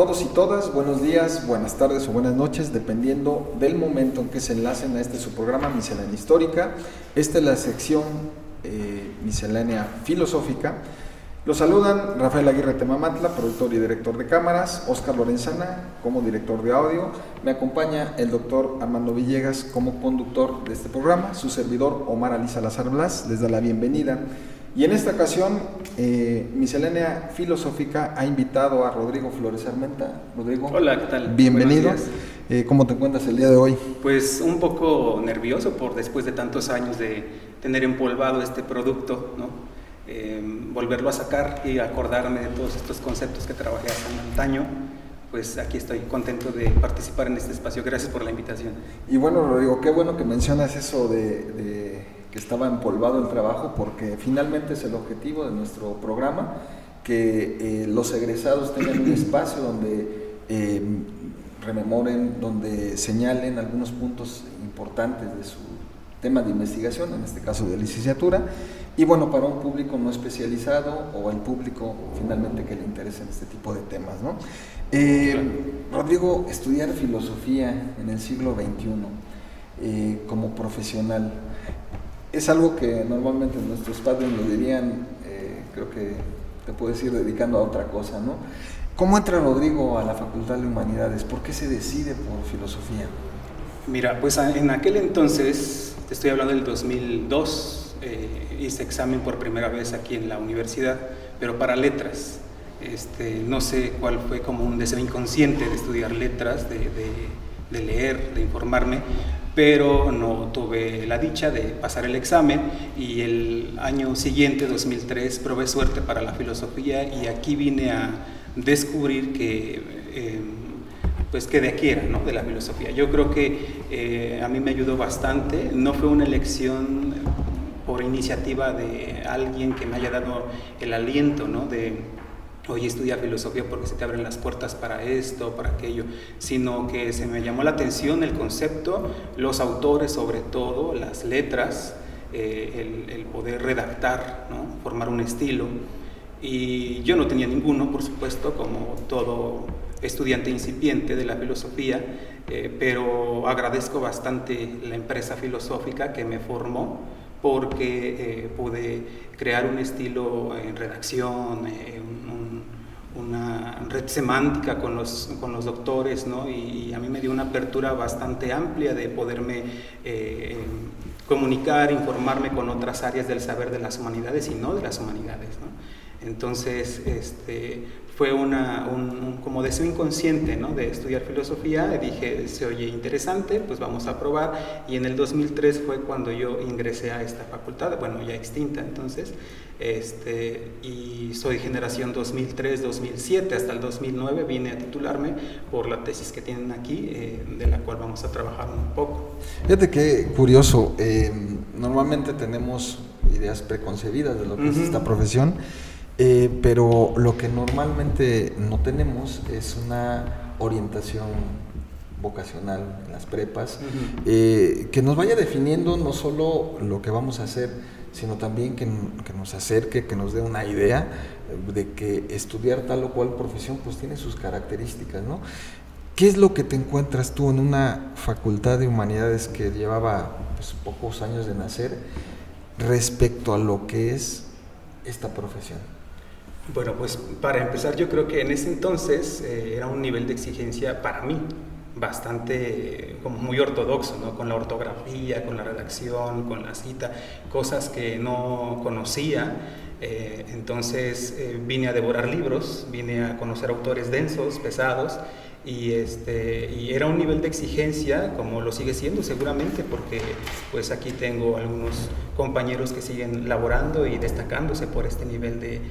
todos y todas, buenos días, buenas tardes o buenas noches, dependiendo del momento en que se enlacen a su programa Miscelánea Histórica. Esta es la sección Miscelánea Filosófica. Los saludan Rafael Aguirre Temamatla, productor y director de cámaras, Óscar Lorenzana como director de audio. Me acompaña el doctor Armando Villegas como conductor de este programa. Su servidor Omar Ali Salazar Blas les da la bienvenida. Y en esta ocasión, Miscelánea Filosófica ha invitado a Rodrigo Flores Armenta. Rodrigo, hola, ¿qué tal? Bienvenido. ¿Cómo te encuentras el día de hoy? Pues un poco nervioso por después de tantos años de tener empolvado este producto, ¿no? Volverlo a sacar y acordarme de todos estos conceptos que trabajé hace un antaño. Pues aquí estoy contento de participar en este espacio. Gracias por la invitación. Y bueno, Rodrigo, qué bueno que mencionas eso de que estaba empolvado el trabajo, porque finalmente es el objetivo de nuestro programa, que los egresados tengan un espacio donde rememoren, donde señalen algunos puntos importantes de su tema de investigación, en este caso de licenciatura, y bueno, para un público no especializado o al público finalmente que le interesen este tipo de temas, ¿no? Rodrigo, estudiar filosofía en el siglo XXI como profesional, es algo que normalmente nuestros padres nos dirían, creo que te puedes ir dedicando a otra cosa, ¿no? ¿Cómo entra Rodrigo a la Facultad de Humanidades? ¿Por qué se decide por filosofía? Mira, pues en aquel entonces, te estoy hablando del 2002, hice examen por primera vez aquí en la universidad, pero para letras. No sé cuál fue como un deseo inconsciente de estudiar letras, de leer, de informarme, pero no tuve la dicha de pasar el examen y el año siguiente, 2003, probé suerte para la filosofía y aquí vine a descubrir que pues que de aquí era, ¿no? De la filosofía. Yo creo que a mí me ayudó bastante, no fue una elección por iniciativa de alguien que me haya dado el aliento, ¿no? Oye, estudia filosofía porque se te abren las puertas para esto, para aquello, sino que se me llamó la atención el concepto, los autores sobre todo, las letras, el poder redactar, ¿no? Formar un estilo. Y yo no tenía ninguno, por supuesto, como todo estudiante incipiente de la filosofía, pero agradezco bastante la empresa filosófica que me formó, porque pude crear un estilo en redacción, una red semántica con los doctores, ¿no? Y a mí me dio una apertura bastante amplia de poderme comunicar, informarme con otras áreas del saber de las humanidades y no de las humanidades, ¿no? Entonces, fue como deseo inconsciente, ¿no? De estudiar filosofía. Dije, se oye interesante, pues vamos a probar. Y en el 2003 fue cuando yo ingresé a esta facultad, bueno, ya extinta entonces, y soy generación 2003-2007, hasta el 2009 vine a titularme por la tesis que tienen aquí, de la cual vamos a trabajar un poco. Fíjate qué curioso, normalmente tenemos ideas preconcebidas de lo que es esta profesión, pero lo que normalmente no tenemos es una orientación vocacional en las prepas, que nos vaya definiendo no solo lo que vamos a hacer, sino también que nos acerque, que nos dé una idea de que estudiar tal o cual profesión pues tiene sus características, ¿no? ¿Qué es lo que te encuentras tú en una facultad de humanidades que llevaba pues, pocos años de nacer respecto a lo que es esta profesión? Bueno, pues para empezar yo creo que en ese entonces era un nivel de exigencia para mí bastante, como muy ortodoxo, ¿no? Con la ortografía, con la redacción, con la cita, cosas que no conocía. Entonces vine a devorar libros, vine a conocer autores densos, pesados, y era un nivel de exigencia como lo sigue siendo seguramente, porque pues aquí tengo algunos compañeros que siguen laborando y destacándose por este nivel de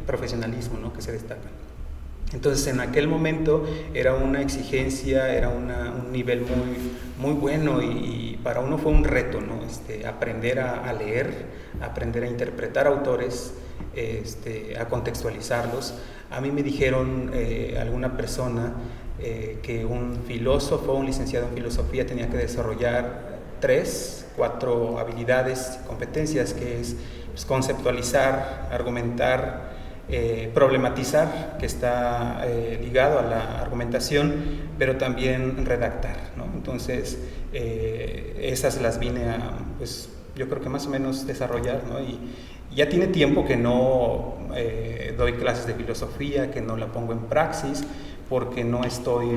profesionalismo, ¿no? Que se destacan. Entonces en aquel momento era una exigencia, era un nivel muy bueno y para uno fue un reto, ¿no? Aprender a leer, aprender a interpretar autores, a contextualizarlos. A mí me dijeron alguna persona que un filósofo, un licenciado en filosofía tenía que desarrollar 3-4 habilidades, competencias, que es pues, conceptualizar, argumentar, problematizar, que está ligado a la argumentación, pero también redactar, ¿no? Entonces, esas las vine a, pues, yo creo que más o menos desarrollar, ¿no? Y ya tiene tiempo que no doy clases de filosofía, que no la pongo en praxis, porque no estoy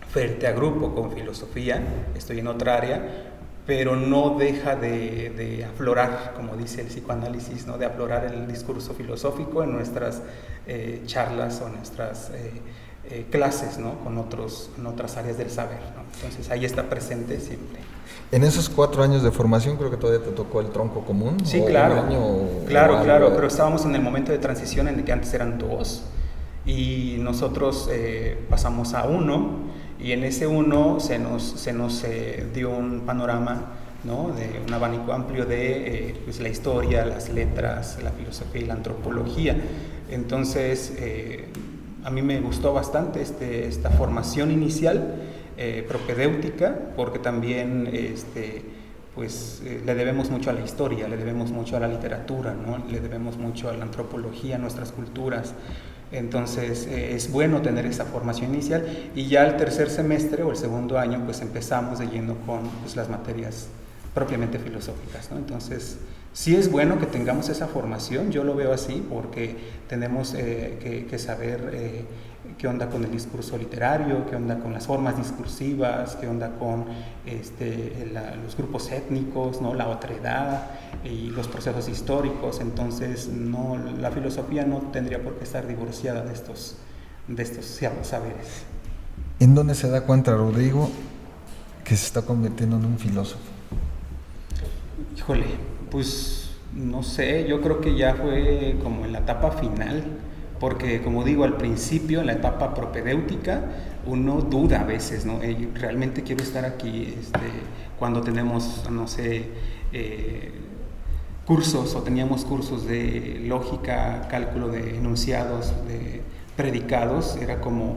frente a grupo con filosofía, estoy en otra área, pero no deja de aflorar, como dice el psicoanálisis, ¿no? De aflorar el discurso filosófico en nuestras charlas o nuestras clases, ¿no? Con otras áreas del saber, ¿no? Entonces ahí está presente siempre. En esos 4 años de formación creo que todavía te tocó el tronco común. Sí, ¿o claro, un año, claro, o claro, algo? pero estábamos en el momento de transición en el que antes eran 2 y nosotros pasamos a 1. Y en ese 1 se nos dio un panorama, ¿no? De un abanico amplio de pues la historia, las letras, la filosofía y la antropología. Entonces, a mí me gustó bastante esta formación inicial propedéutica, porque también pues, le debemos mucho a la historia, le debemos mucho a la literatura, ¿no? Le debemos mucho a la antropología, a nuestras culturas. Entonces es bueno tener esa formación inicial y ya el tercer semestre o el segundo año pues empezamos de lleno con pues, las materias propiamente filosóficas, ¿no? Entonces sí es bueno que tengamos esa formación, yo lo veo así porque tenemos que saber qué onda con el discurso literario, qué onda con las formas discursivas, qué onda con los grupos étnicos, ¿no? La otredad y los procesos históricos. Entonces no, la filosofía no tendría por qué estar divorciada de estos saberes. ¿En dónde se da cuenta Rodrigo que se está convirtiendo en un filósofo? Híjole, pues no sé, yo creo que ya fue como en la etapa final, porque como digo, al principio, en la etapa propedéutica, uno duda a veces, ¿no? Realmente quiero estar aquí cuando tenemos, no sé, cursos, o teníamos cursos de lógica, cálculo de enunciados, de predicados, era como,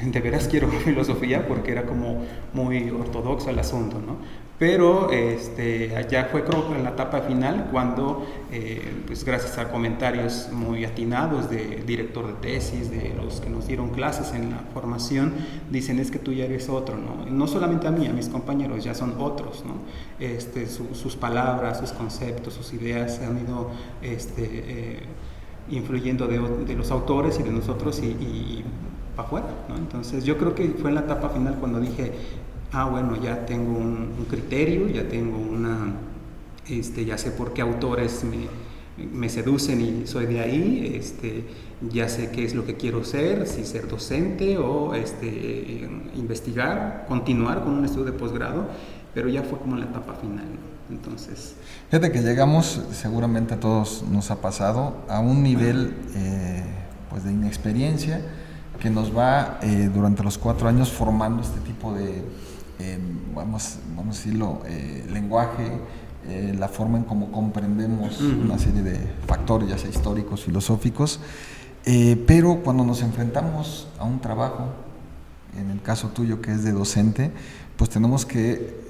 de veras quiero filosofía, porque era como muy ortodoxo el asunto, ¿no? Pero ya fue creo que en la etapa final cuando, pues gracias a comentarios muy atinados del director de tesis, de los que nos dieron clases en la formación, dicen es que tú ya eres otro, ¿no? No solamente a mí, a mis compañeros, ya son otros, ¿no? Sus palabras, sus conceptos, sus ideas han ido influyendo de los autores y de nosotros y para afuera, ¿no? Entonces yo creo que fue en la etapa final cuando dije, bueno, ya tengo un criterio, ya tengo ya sé por qué autores me seducen y soy de ahí, ya sé qué es lo que quiero ser, si ser docente o investigar, continuar con un estudio de posgrado, pero ya fue como en la etapa final, ¿no? Entonces... Fíjate que llegamos, seguramente a todos nos ha pasado, a un nivel pues de inexperiencia que nos va durante los 4 años formando este tipo de... vamos a decirlo, lenguaje, la forma en cómo comprendemos una serie de factores, ya sea históricos, filosóficos, pero cuando nos enfrentamos a un trabajo, en el caso tuyo que es de docente, pues tenemos que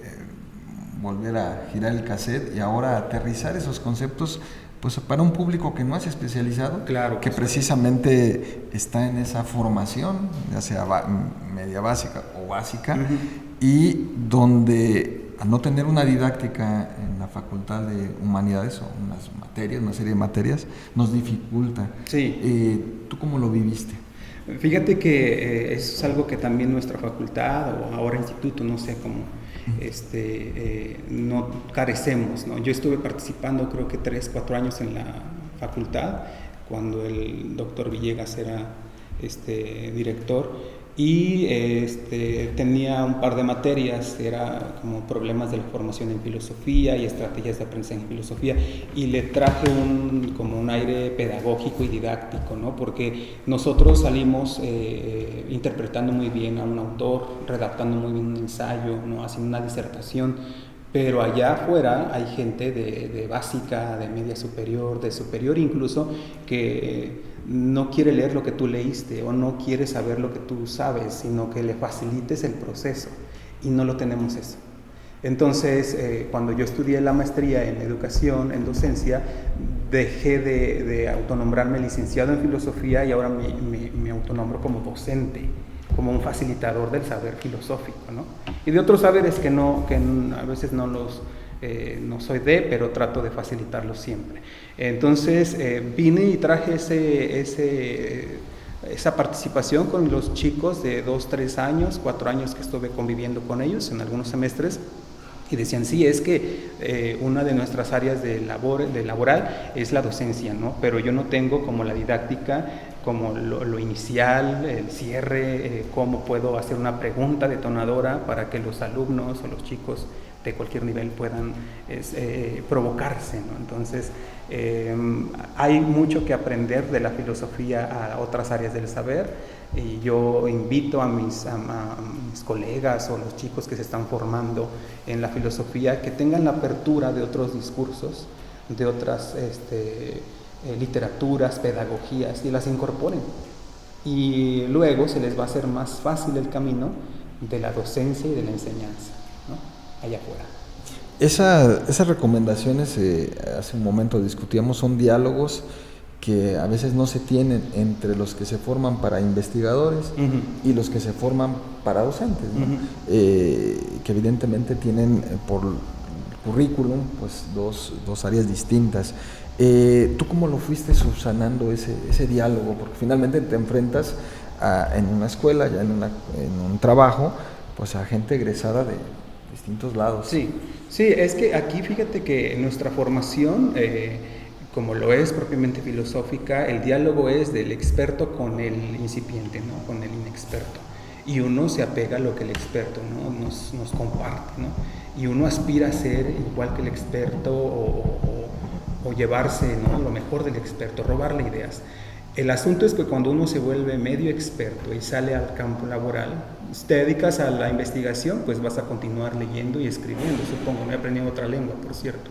volver a girar el cassette y ahora aterrizar esos conceptos pues para un público que no es especializado, claro, que precisamente está en esa formación, ya sea media básica o básica, y donde al no tener una didáctica en la Facultad de Humanidades o una serie de materias, nos dificulta. Sí. ¿Tú cómo lo viviste? Fíjate que eso es algo que también nuestra facultad o ahora instituto, no sé cómo, no carecemos, ¿no? Yo estuve participando creo que 3-4 años en la facultad cuando el doctor Villegas era director y tenía un par de materias, era como problemas de la formación en filosofía y estrategias de aprendizaje en filosofía, y le traje como un aire pedagógico y didáctico, ¿no? Porque nosotros salimos interpretando muy bien a un autor, redactando muy bien un ensayo, ¿no? Haciendo una disertación, pero allá afuera hay gente de básica, de media superior, de superior incluso, que no quiere leer lo que tú leíste o no quiere saber lo que tú sabes, sino que le facilites el proceso, y no lo tenemos eso. Entonces, cuando yo estudié la maestría en educación, en docencia, dejé de autonombrarme licenciado en filosofía y ahora me autonombro como docente, como un facilitador del saber filosófico, ¿no? Y de otros saberes que a veces no soy pero trato de facilitarlos siempre. Entonces, vine y traje esa participación con los chicos de 2, 3 años, 4 años que estuve conviviendo con ellos en algunos semestres. Y decían, sí, es que una de nuestras áreas de laboral es la docencia, ¿no? Pero yo no tengo como la didáctica, como lo inicial, el cierre, cómo puedo hacer una pregunta detonadora para que los alumnos o los chicos de cualquier nivel puedan provocarse, ¿no? Entonces, hay mucho que aprender de la filosofía a otras áreas del saber. Y yo invito a mis colegas o los chicos que se están formando en la filosofía que tengan la apertura de otros discursos, de otras literaturas, pedagogías, y las incorporen. Y luego se les va a hacer más fácil el camino de la docencia y de la enseñanza, ¿no? Allá afuera. Esas recomendaciones, hace un momento discutíamos, son diálogos que a veces no se tienen entre los que se forman para investigadores y los que se forman para docentes, ¿no? Que evidentemente tienen por currículum pues dos áreas distintas. ¿Tú cómo lo fuiste subsanando ese diálogo? Porque finalmente te enfrentas en una escuela, ya en un trabajo, pues a gente egresada de distintos lados. Sí, es que aquí fíjate que nuestra formación, como lo es propiamente filosófica, el diálogo es del experto con el incipiente, ¿no? Con el inexperto. Y uno se apega a lo que el experto, ¿no? nos comparte, ¿no? Y uno aspira a ser igual que el experto o llevarse, ¿no? Lo mejor del experto, robarle ideas. El asunto es que cuando uno se vuelve medio experto y sale al campo laboral, si te dedicas a la investigación, pues vas a continuar leyendo y escribiendo, supongo, no he aprendido otra lengua, por cierto.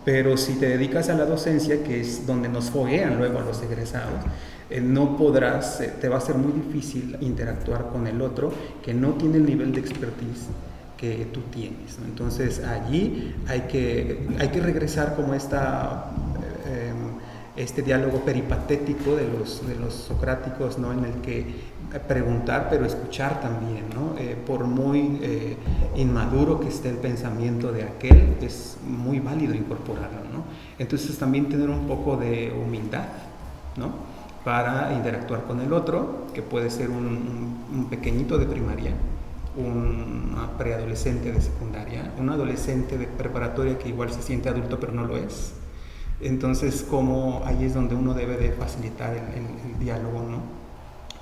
Pero si te dedicas a la docencia, que es donde nos foguean luego a los egresados, no podrás, te va a ser muy difícil interactuar con el otro que no tiene el nivel de expertise que tú tienes, ¿no? Entonces allí hay que regresar como este diálogo peripatético de los socráticos, ¿no? En el que preguntar pero escuchar también, ¿no? Por muy inmaduro que esté el pensamiento de aquel, es muy válido incorporarlo, ¿no? Entonces también tener un poco de humildad, ¿no? Para interactuar con el otro, que puede ser un pequeñito de primaria, un preadolescente de secundaria, un adolescente de preparatoria que igual se siente adulto pero no lo es. Entonces, ahí es donde uno debe de facilitar el diálogo, ¿no?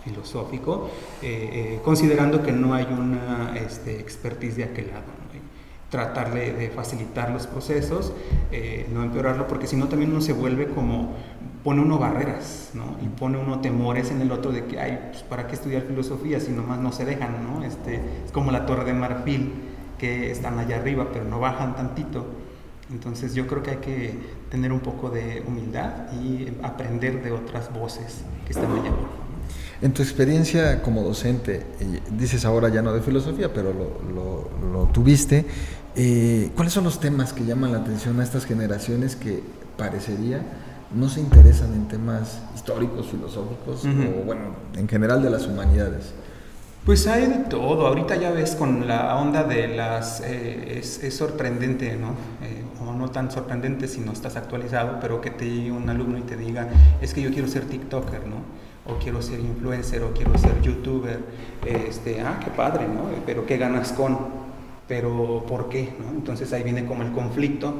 Filosófico, considerando que no hay una expertise de aquel lado, ¿no? Tratar de facilitar los procesos, no empeorarlo, porque si no también uno se vuelve pone uno barreras, ¿no? Y pone uno temores en el otro de que, pues, ¿para qué estudiar filosofía si nomás no se dejan, ¿no? Es como la Torre de Marfil, que están allá arriba pero no bajan tantito. Entonces yo creo que hay que tener un poco de humildad y aprender de otras voces que están allá abajo. En tu experiencia como docente, dices ahora ya no de filosofía, pero lo tuviste, ¿cuáles son los temas que llaman la atención a estas generaciones que parecería no se interesan en temas históricos, filosóficos, o bueno, en general de las humanidades? Pues hay de todo. Ahorita ya ves con la onda de es sorprendente, ¿no? O no tan sorprendente si no estás actualizado, pero que te llegue un alumno y te diga, es que yo quiero ser TikToker, ¿no? O quiero ser influencer, o quiero ser YouTuber. Qué padre, ¿no? Pero ¿qué ganas con? Pero ¿por qué? ¿No? Entonces ahí viene como el conflicto.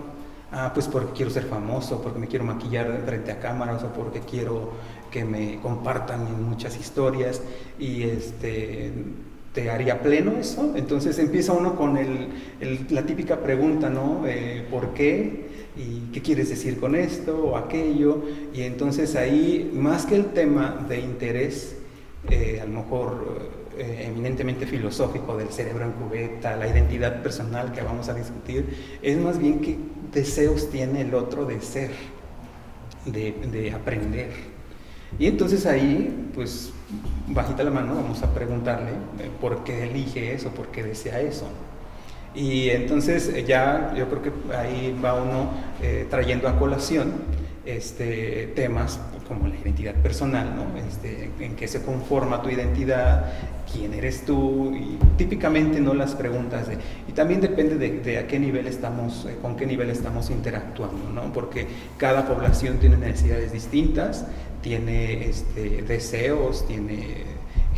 Pues porque quiero ser famoso, porque me quiero maquillar frente a cámaras, o porque quiero que me compartan en muchas historias, y ¿te haría pleno eso? Entonces empieza uno con la típica pregunta, ¿no? ¿Por qué? ¿Y qué quieres decir con esto o aquello? Y entonces ahí, más que el tema de interés, a lo mejor eminentemente filosófico del cerebro en cubeta, la identidad personal que vamos a discutir, es más bien qué deseos tiene el otro de ser, de aprender. Y entonces ahí, pues, bajita la mano, vamos a preguntarle por qué elige eso, por qué desea eso. Y entonces ya yo creo que ahí va uno trayendo a colación temas como la identidad personal, ¿no? En qué se conforma tu identidad, quién eres tú, y típicamente no las preguntas y también depende de a qué nivel estamos, con qué nivel estamos interactuando, ¿no? Porque cada población tiene necesidades distintas, tiene deseos, tiene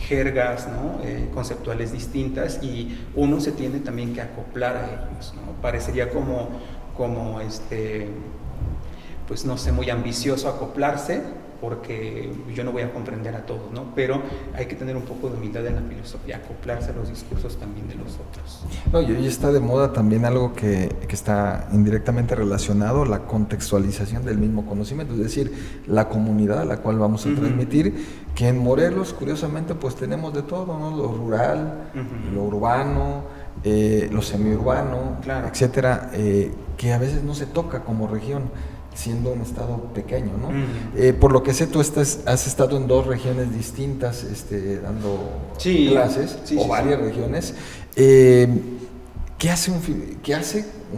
jergas, ¿no? Conceptuales distintas, y uno se tiene también que acoplar a ellos, ¿no? Parecería como pues no sé, muy ambicioso acoplarse, porque yo no voy a comprender a todos, ¿no? Pero hay que tener un poco de humildad en la filosofía, acoplarse a los discursos también de los otros. No, y hoy está de moda también algo que está indirectamente relacionado, la contextualización del mismo conocimiento, es decir, la comunidad a la cual vamos a transmitir, que en Morelos, curiosamente, pues tenemos de todo, ¿no? Lo rural, lo urbano, lo semiurbano, claro, etcétera, que a veces no se toca como región, siendo un estado pequeño, ¿no? Por lo que sé, tú has estado en 2 regiones distintas, dando clases, o varias regiones. ¿Qué hace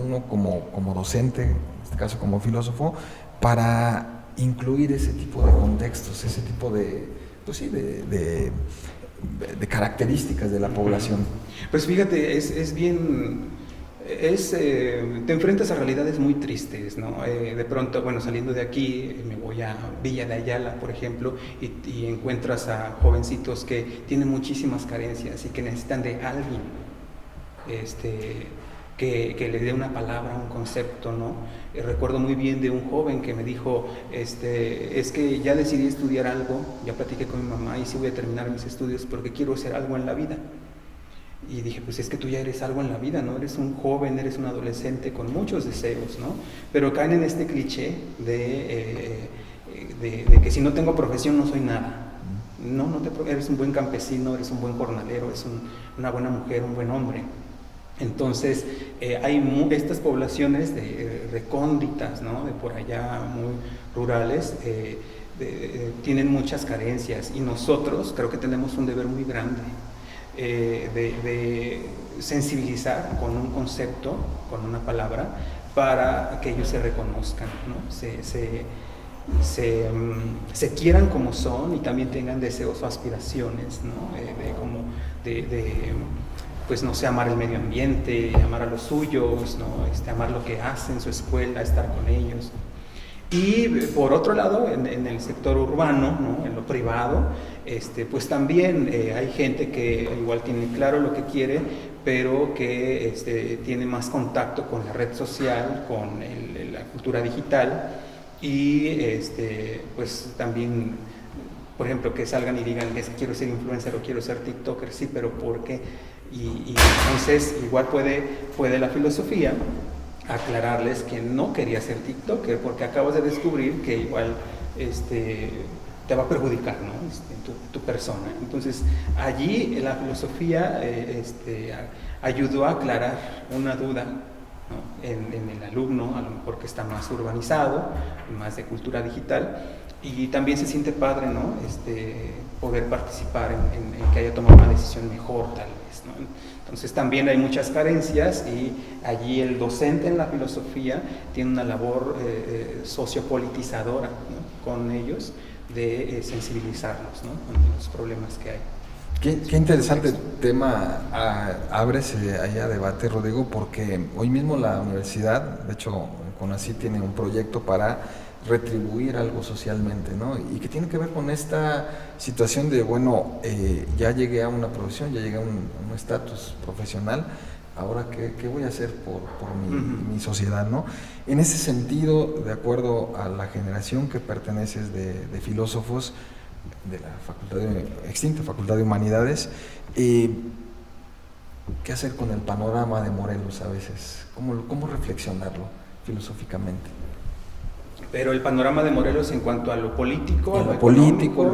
uno como docente, en este caso como filósofo, para incluir ese tipo de contextos, ese tipo de características de la población? Pues fíjate, es bien... te enfrentas a realidades muy tristes, ¿no? De pronto, bueno, saliendo de aquí, me voy a Villa de Ayala, por ejemplo, y encuentras a jovencitos que tienen muchísimas carencias y que necesitan de alguien que le dé una palabra, un concepto, ¿no? Recuerdo muy bien de un joven que me dijo, es que ya decidí estudiar algo, ya platiqué con mi mamá y sí voy a terminar mis estudios porque quiero hacer algo en la vida. Y dije, pues es que tú ya eres algo en la vida, ¿no? Eres un joven, eres un adolescente con muchos deseos, ¿no? Pero caen en este cliché de que si no tengo profesión no soy nada. No, eres un buen campesino, eres un buen jornalero, eres una buena mujer, un buen hombre. Entonces, hay estas poblaciones recónditas, ¿no? De por allá, muy rurales, tienen muchas carencias, y nosotros creo que tenemos un deber muy grande. De sensibilizar con un concepto, con una palabra, para que ellos se reconozcan, ¿no? se quieran como son y también tengan deseos o aspiraciones, ¿no? Pues no sé, amar el medio ambiente, amar a los suyos, ¿no? Amar lo que hacen, su escuela, estar con ellos. Y por otro lado, en el sector urbano, ¿no? En lo privado, pues también hay gente que igual tiene claro lo que quiere, pero que tiene más contacto con la red social, con la cultura digital, y pues también, por ejemplo, que salgan y digan, es que quiero ser influencer o quiero ser tiktoker, sí, pero ¿por qué? Y entonces igual puede la filosofía aclararles que no quería ser tiktoker porque acabas de descubrir que igual te va a perjudicar, ¿no? Tu persona. Entonces allí la filosofía ayudó a aclarar una duda, ¿no? en el alumno, a lo mejor que está más urbanizado, más de cultura digital, y también se siente padre, ¿no? Poder participar en que haya tomado una decisión mejor, tal vez, ¿no? Entonces también hay muchas carencias, y allí el docente en la filosofía tiene una labor sociopolitizadora, ¿no? Con ellos, de sensibilizarlos, ¿no? Con los problemas que hay. Qué interesante tema abres ahí a debate, Rodrigo, porque hoy mismo la universidad, de hecho, CONACYT tiene un proyecto para retribuir algo socialmente, ¿no? Y que tiene que ver con esta situación de, bueno, ya llegué a una profesión, ya llegué a un estatus profesional, ahora ¿qué voy a hacer por mi sociedad, ¿no? En ese sentido, de acuerdo a la generación que perteneces de filósofos de la extinta Facultad de Humanidades, ¿qué hacer con el panorama de Morelos a veces? ¿Cómo reflexionarlo filosóficamente? Pero el panorama de Morelos en cuanto a lo político, lo económico.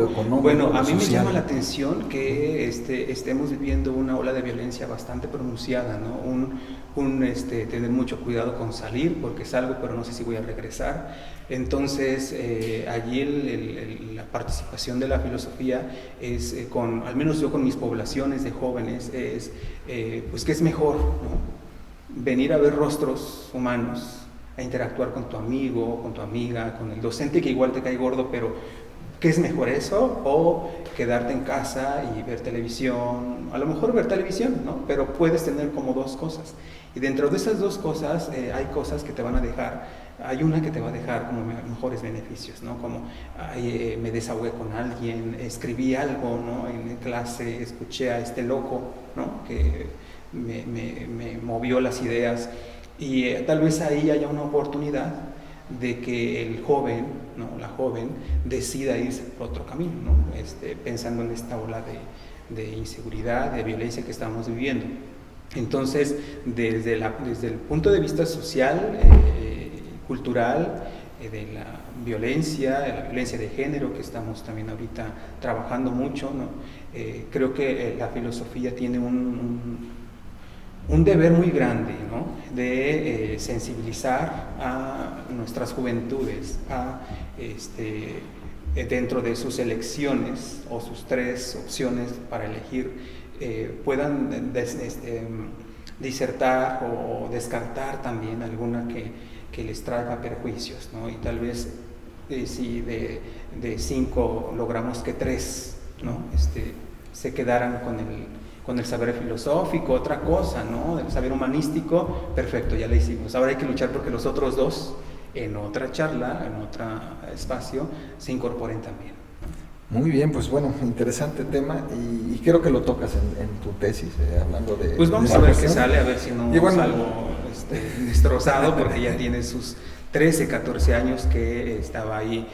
Bueno, a mí me llama la atención que estemos viviendo una ola de violencia bastante pronunciada, ¿no? Tener mucho cuidado con salir, porque salgo pero no sé si voy a regresar. Entonces, allí la participación de la filosofía es, al menos yo con mis poblaciones de jóvenes, es pues que es mejor, ¿no? venir a ver rostros humanos, a interactuar con tu amigo, con tu amiga, con el docente que igual te cae gordo, pero ¿qué es mejor eso? O quedarte en casa y ver televisión, a lo mejor ver televisión, ¿no? Pero puedes tener como dos cosas. Y dentro de esas dos cosas hay cosas que te van a dejar, hay una que te va a dejar como mejores beneficios, ¿no? Como me desahogué con alguien, escribí algo, ¿no? En clase escuché a este loco, ¿no? Que me movió las ideas. Y tal vez ahí haya una oportunidad de que el joven, ¿no? La joven decida irse por otro camino, ¿no? Pensando en esta ola de inseguridad, de violencia que estamos viviendo. Entonces, desde el punto de vista social, cultural, de la violencia de género que estamos también ahorita trabajando mucho, ¿no? Creo que la filosofía tiene un deber muy grande, ¿no? De sensibilizar a nuestras juventudes, dentro de sus elecciones o sus 3 opciones para elegir, puedan disertar o descartar también alguna que les traiga perjuicios, ¿no? Y tal vez si de 5 logramos que 3, ¿no? Se quedaran con el saber filosófico, otra cosa, ¿no? El saber humanístico, perfecto, ya lo hicimos. Ahora hay que luchar porque los otros 2, en otra charla, en otro espacio, se incorporen también, ¿no? Muy bien, pues bueno, interesante tema y creo que lo tocas en tu tesis, hablando de... Pues vamos de a ver cuestión. qué sale, a ver si no salgo destrozado, porque ya tiene sus 13, 14 años que estaba ahí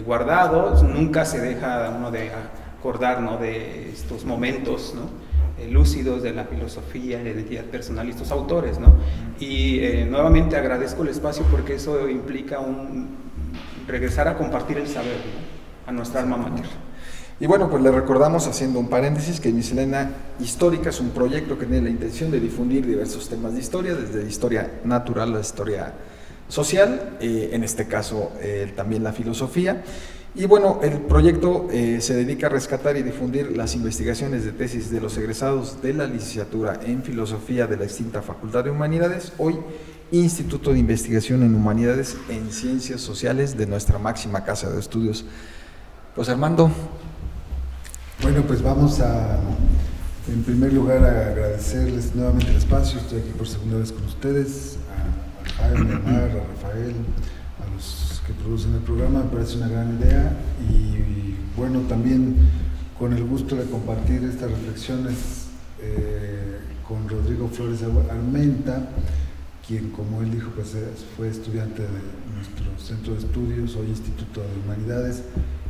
guardado. Nunca se deja uno de acordar, ¿no? De estos momentos, ¿no? Lúcidos de la filosofía, la identidad personal y estos autores, ¿no? Y nuevamente agradezco el espacio porque eso implica regresar a compartir el saber, ¿no? A nuestra alma mater. Y bueno, pues le recordamos, haciendo un paréntesis, que Miscelánea Histórica es un proyecto que tiene la intención de difundir diversos temas de historia, desde historia natural a la historia social, en este caso también la filosofía. Y bueno, el proyecto se dedica a rescatar y difundir las investigaciones de tesis de los egresados de la licenciatura en Filosofía de la extinta Facultad de Humanidades, hoy Instituto de Investigación en Humanidades en Ciencias Sociales de nuestra máxima casa de estudios. Pues Armando. Bueno, pues vamos en primer lugar, a agradecerles nuevamente el espacio. Estoy aquí por segunda vez con ustedes, a Jaime, a Mar, a Rafael, a los que producen el programa. Me parece una gran idea y bueno, también con el gusto de compartir estas reflexiones con Rodrigo Flores Armenta, quien, como él dijo, pues fue estudiante de nuestro centro de estudios, hoy Instituto de Humanidades,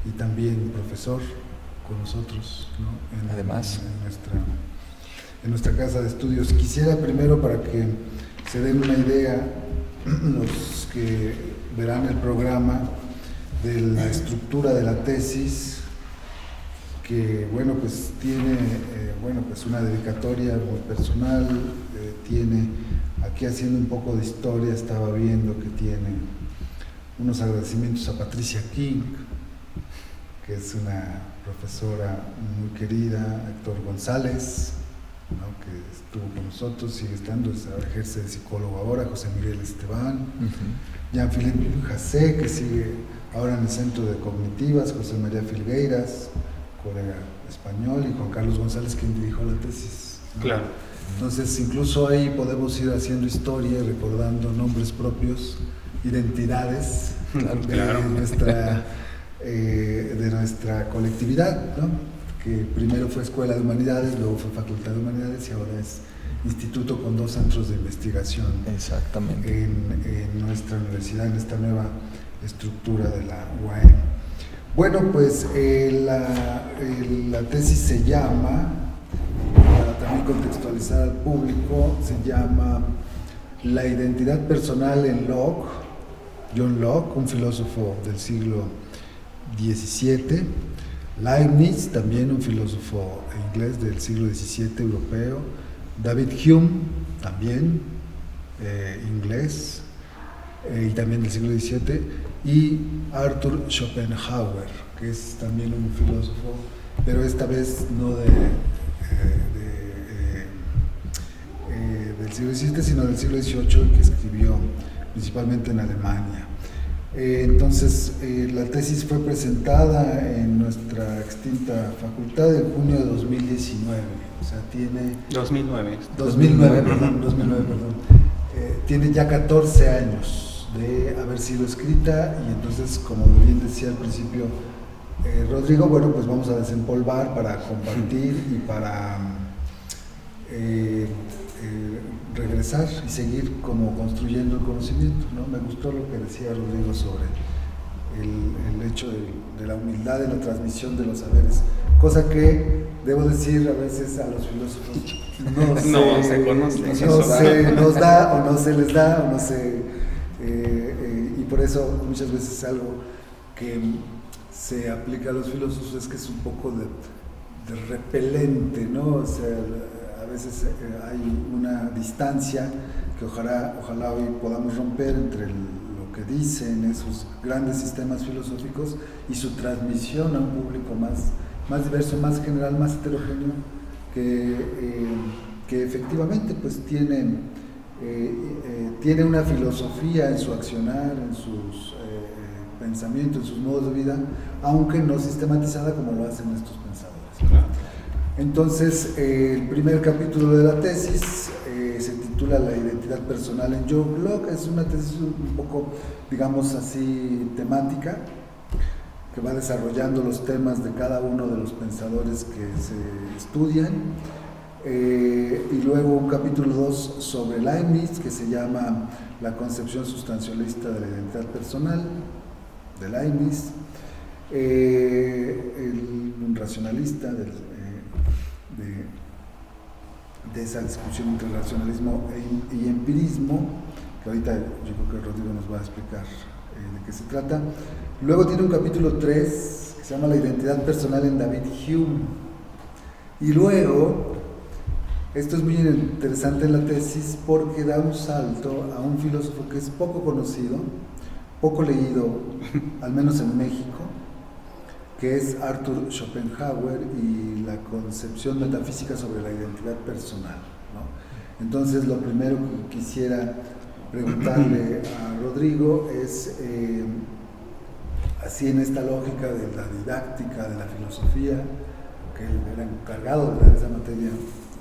y también profesor con nosotros, ¿no? Además, en nuestra casa de estudios. Quisiera primero, para que se den una idea, los que verán el programa, de la estructura de la tesis, que bueno, pues tiene pues una dedicatoria muy personal, tiene, aquí haciendo un poco de historia, estaba viendo que tiene unos agradecimientos a Patricia King, que es una profesora muy querida, Héctor González, ¿no? Que estuvo con nosotros, sigue estando, ejerce de psicólogo ahora, José Miguel Esteban, Jean-Philippe Jacé, que sigue ahora en el Centro de Cognitivas, José María Filgueiras, colega español, y Juan Carlos González, quien dirigió la tesis, ¿no? Claro. Entonces, incluso ahí podemos ir haciendo historia, recordando nombres propios, identidades de nuestra colectividad, ¿no? Que primero fue Escuela de Humanidades, luego fue Facultad de Humanidades y ahora es instituto con 2 centros de investigación. Exactamente. En nuestra universidad, en esta nueva estructura de la UAM. Bueno, pues la tesis se llama, para también contextualizar al público, se llama La identidad personal en Locke, John Locke, un filósofo del siglo XVII, Leibniz, también un filósofo inglés del siglo XVII europeo, David Hume, también inglés y también del siglo XVII, y Arthur Schopenhauer, que es también un filósofo, pero esta vez no del del siglo XVII, sino del siglo XVIII, que escribió principalmente en Alemania. Entonces, la tesis fue presentada en nuestra extinta facultad en junio de 2019, o sea, tiene... 2009, perdón. Tiene ya 14 años de haber sido escrita, y entonces, como bien decía al principio Rodrigo, bueno, pues vamos a desempolvar para compartir y para regresar y seguir como construyendo el conocimiento, ¿no? Me gustó lo que decía Rodrigo sobre el hecho de la humildad de la transmisión de los saberes, cosa que debo decir a veces a los filósofos no se conoce, no se nos da o no se les da o no se y por eso muchas veces algo que se aplica a los filósofos es que es un poco de repelente, ¿no? O sea, a veces hay una distancia que ojalá hoy podamos romper entre lo que dicen esos grandes sistemas filosóficos y su transmisión a un público más diverso, más general, más heterogéneo, que efectivamente pues tiene una filosofía en su accionar, en sus pensamientos, en sus modos de vida, aunque no sistematizada como lo hacen estos pensadores. Entonces, el primer capítulo de la tesis se titula La identidad personal en Joe Block. Es una tesis un poco, digamos así, temática, que va desarrollando los temas de cada uno de los pensadores que se estudian. Y luego un capítulo 2 sobre Leibniz, que se llama La concepción sustancialista de la identidad personal, de Leibniz, un racionalista de esa discusión entre racionalismo y empirismo, que ahorita yo creo que Rodrigo nos va a explicar de qué se trata. Luego tiene un capítulo 3 que se llama La identidad personal en David Hume. Y luego, esto es muy interesante en la tesis porque da un salto a un filósofo que es poco conocido, poco leído, al menos en México, que es Arthur Schopenhauer y la concepción metafísica sobre la identidad personal, ¿no? Entonces, lo primero que quisiera preguntarle a Rodrigo es, así en esta lógica de la didáctica, de la filosofía, que él era encargado de dar esa materia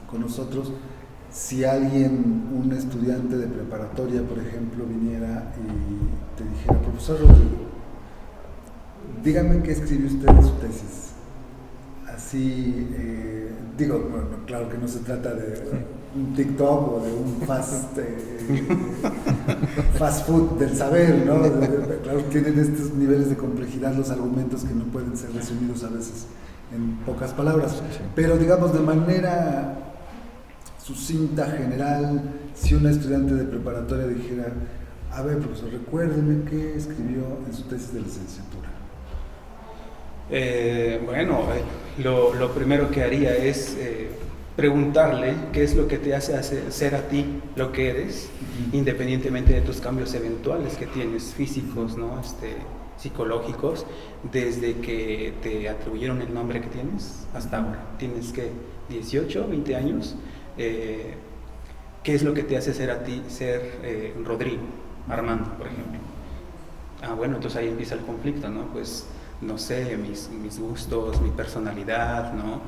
con nosotros, si alguien, un estudiante de preparatoria, por ejemplo, viniera y te dijera, profesor Rodrigo, dígame qué escribió usted en su tesis. Así, bueno, claro que no se trata de un TikTok o de un fast food del saber, ¿no? Claro que tienen estos niveles de complejidad los argumentos que no pueden ser resumidos a veces en pocas palabras, pero digamos de manera sucinta, general, si un estudiante de preparatoria dijera, a ver, profesor, recuérdeme qué escribió en su tesis de licenciatura. Lo primero que haría es preguntarle qué es lo que te hace ser a ti lo que eres, independientemente de tus cambios eventuales que tienes, físicos, ¿no? Psicológicos, desde que te atribuyeron el nombre que tienes hasta ahora. Tienes que 18, 20 años. ¿Qué es lo que te hace ser a ti, ser Rodrigo, Armando, por ejemplo? Bueno, entonces ahí empieza el conflicto, ¿no? Pues no sé, mis gustos, mi personalidad, ¿no?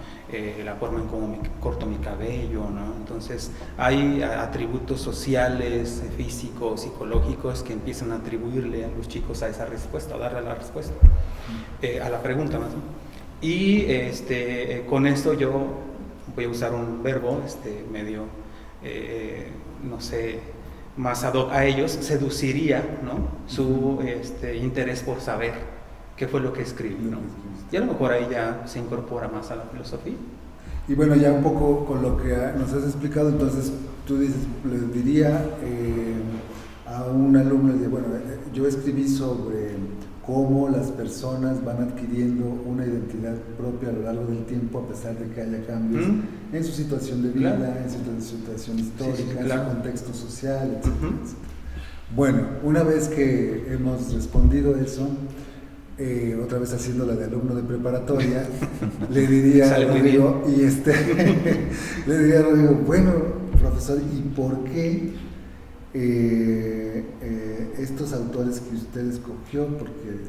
La forma en cómo me corto mi cabello, ¿no? Entonces hay atributos sociales, físicos, psicológicos que empiezan a atribuirle a los chicos a esa respuesta, a darle la respuesta, a la pregunta más, ¿no? Y con esto yo voy a usar un verbo medio, no sé, más ad hoc a ellos, seduciría, ¿no? Su interés por saber qué fue lo que escribió, ¿no? Y a lo mejor ahí ya se incorpora más a la filosofía. Y bueno, ya un poco con lo que nos has explicado, entonces tú dices, le diría a un alumno, bueno, yo escribí sobre cómo las personas van adquiriendo una identidad propia a lo largo del tiempo a pesar de que haya cambios en su situación de vida, claro, en su situación histórica, claro, en su contexto social, etc. Bueno, una vez que hemos respondido eso, otra vez haciéndola de alumno de preparatoria, le diría a Rodrigo, le diría a Rodrigo, bueno, profesor, ¿y por qué estos autores que usted escogió? Porque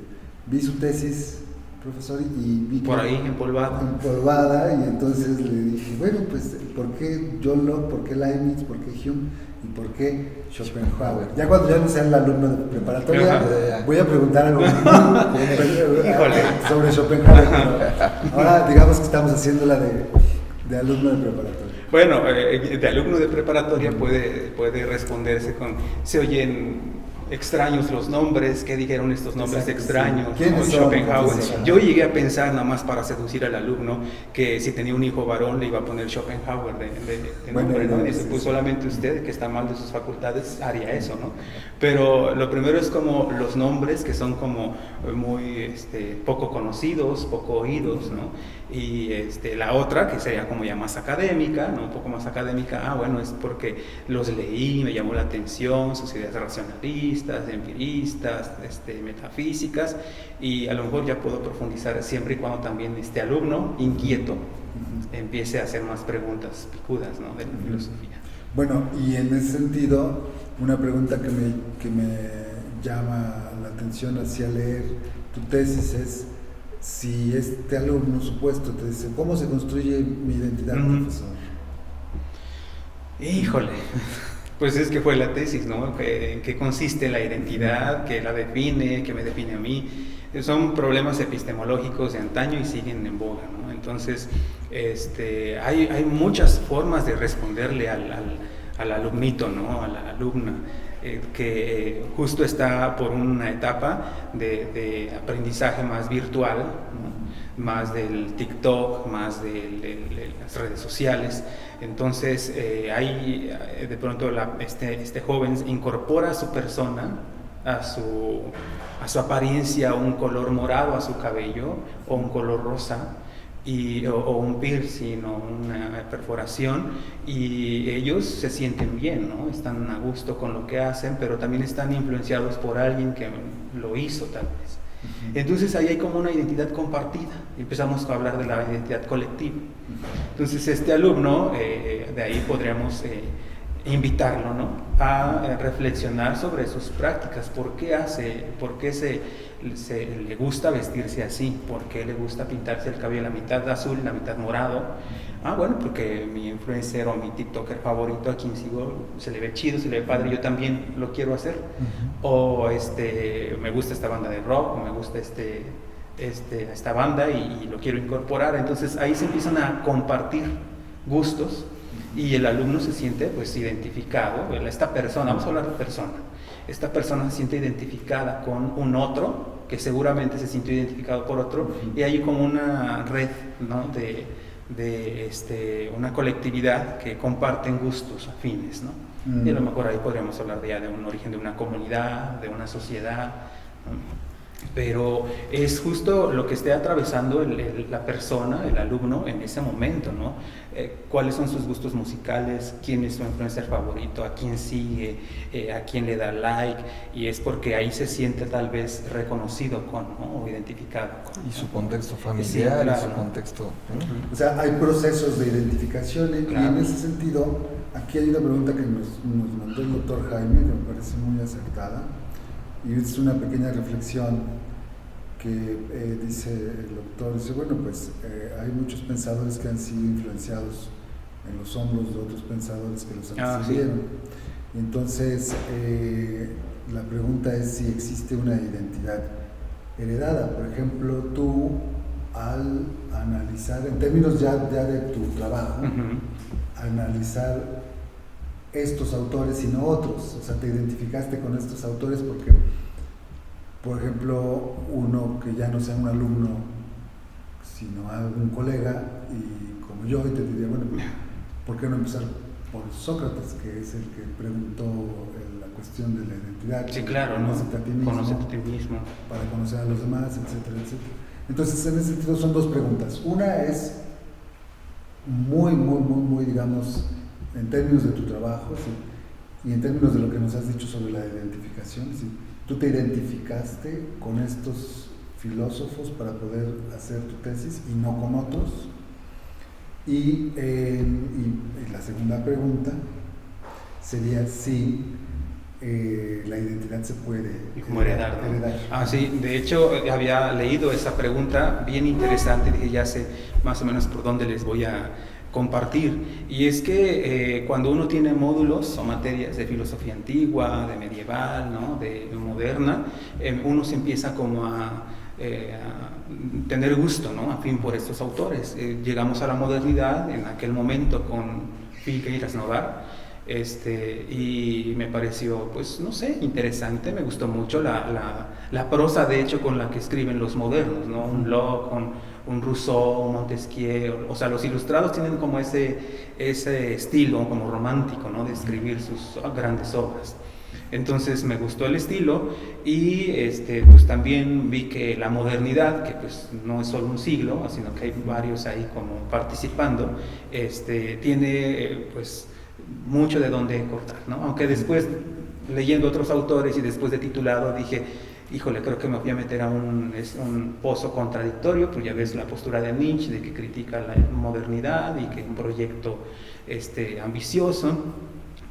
vi su tesis, profesor, y vi por ahí empolvada, y entonces le dije, bueno, pues, ¿por qué John Locke, por qué Leibniz, por qué Hume y por qué Schopenhauer? Ya cuando ya no sea el alumno de preparatoria, voy a preguntar algo sobre Schopenhauer, pero ahora digamos que estamos haciendo la de alumno de preparatoria. Bueno, de alumno de preparatoria puede responderse con, se oyen extraños los nombres, ¿qué dijeron estos nombres extraños? ¿Quiénes son? Schopenhauer. Yo llegué a pensar, nada más para seducir al alumno, que si tenía un hijo varón le iba a poner Schopenhauer de nombre, ¿no? Y dice, pues solamente usted, que está mal de sus facultades, haría eso, ¿no? Pero lo primero es como los nombres, que son como muy poco conocidos, poco oídos, ¿no? Y la otra, que sería como ya más académica, ¿no? Un poco más académica, bueno, es porque los leí, me llamó la atención, sus ideas racionalistas, empiristas, metafísicas, y a lo mejor ya puedo profundizar siempre y cuando también este alumno inquieto empiece a hacer más preguntas picudas, ¿no? De la filosofía. Bueno, y en ese sentido, una pregunta que me llama la atención hacia leer tu tesis es, si este alumno supuesto te dice, ¿cómo se construye mi identidad, profesor? Híjole, pues es que fue la tesis, ¿no? ¿En qué consiste la identidad? ¿Qué la define? ¿Qué me define a mí? Son problemas epistemológicos de antaño y siguen en boga, ¿no? Entonces, hay muchas formas de responderle al alumnito, ¿no? A la alumna, que justo está por una etapa de aprendizaje más virtual, ¿no? Más del TikTok, más de las redes sociales. Entonces, ahí de pronto este joven incorpora a su persona, a su apariencia, un color morado a su cabello o un color rosa, o un piercing o una perforación, y ellos se sienten bien, ¿no? Están a gusto con lo que hacen, pero también están influenciados por alguien que lo hizo tal vez. Entonces ahí hay como una identidad compartida, empezamos a hablar de la identidad colectiva. Entonces este alumno, de ahí podríamos invitarlo, ¿no? A reflexionar sobre sus prácticas, por qué le gusta vestirse así, por qué le gusta pintarse el cabello la mitad azul, la mitad morado. Bueno, porque mi influencer o mi TikToker favorito, a quien sigo, se le ve chido, se le ve padre, yo también lo quiero hacer. O me gusta esta banda de rock, o me gusta esta banda y lo quiero incorporar. Entonces ahí se empiezan a compartir gustos y el alumno se siente pues identificado. Esta persona, vamos a hablar de persona, esta persona se siente identificada con un otro que seguramente se sintió identificado por otro, y hay como una red, ¿no? de una colectividad que comparten gustos afines, ¿no? Y a lo mejor ahí podríamos hablar ya de un origen de una comunidad, de una sociedad, ¿no? Pero es justo lo que esté atravesando la persona, el alumno en ese momento, ¿no? ¿Cuáles son sus gustos musicales? ¿Quién es su influencer favorito? ¿A quién sigue? ¿A quién le da like? Y es porque ahí se siente tal vez reconocido ¿no? O identificado con. Y su contexto familiar, sí, claro, y su ¿no? contexto. O sea, hay procesos de identificación, claro. Y en ese sentido, aquí hay una pregunta que nos mandó el doctor Jaime, que me parece muy acertada, y es una pequeña reflexión que dice el doctor, dice, bueno, pues hay muchos pensadores que han sido influenciados en los hombros de otros pensadores que los antecedieron. Sí. Entonces, la pregunta es si existe una identidad heredada. Por ejemplo, tú, al analizar, en términos ya de tu trabajo, analizar estos autores y no otros, o sea, te identificaste con estos autores porque, por ejemplo, uno que ya no sea un alumno, sino algún colega, y como yo, y te diría, bueno, ¿por qué no empezar por Sócrates, que es el que preguntó la cuestión de la identidad? Sí, claro, conócete a ti mismo, para conocer a los demás, etcétera, etcétera. Entonces, en ese sentido son dos preguntas. Una es muy, digamos, en términos de tu trabajo, ¿sí? Y en términos de lo que nos has dicho sobre la identificación, ¿sí? Tú te identificaste con estos filósofos para poder hacer tu tesis y no con otros. Y la segunda pregunta sería si la identidad se puede como heredar, ¿no? Sí, de hecho había leído esa pregunta bien interesante, dije ya sé más o menos por dónde les voy a compartir, y es que cuando uno tiene módulos o materias de filosofía antigua, de medieval, ¿no? de moderna, uno se empieza como a tener gusto, ¿no? A fin por estos autores. Llegamos a la modernidad en aquel momento con Finke y Krasnodar, y me pareció, pues, no sé, interesante, me gustó mucho la prosa, de hecho, con la que escriben los modernos, ¿no? Un Locke, un Rousseau, un Montesquieu, o sea, los ilustrados tienen como ese estilo como romántico, ¿no? De escribir sus grandes obras. Entonces me gustó el estilo y pues también vi que la modernidad, que pues no es solo un siglo, sino que hay varios ahí como participando, tiene pues mucho de dónde cortar, ¿no? Aunque después, leyendo otros autores y después de titulado, dije, híjole, creo que me voy a meter a un pozo contradictorio, pues ya ves la postura de Nietzsche, de que critica la modernidad y que es un proyecto ambicioso,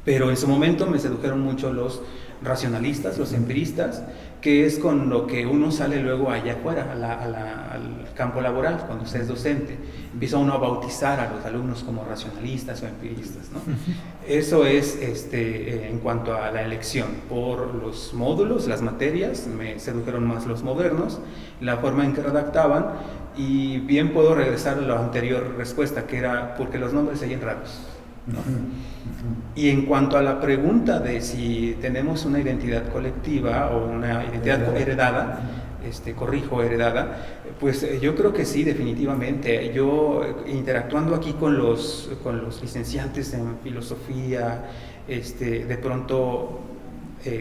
pero en su momento me sedujeron mucho los racionalistas, los empiristas, que es con lo que uno sale luego allá afuera, al campo laboral, cuando usted es docente. Empieza uno a bautizar a los alumnos como racionalistas o empiristas, ¿no? Eso es en cuanto a la elección. Por los módulos, las materias, me sedujeron más los modernos, la forma en que redactaban, y bien puedo regresar a la anterior respuesta, que era porque los nombres se oyen raros, ¿no? Y en cuanto a la pregunta de si tenemos una identidad colectiva o una identidad heredada, heredada, pues yo creo que sí, definitivamente. Yo, interactuando aquí con los licenciantes en filosofía, de pronto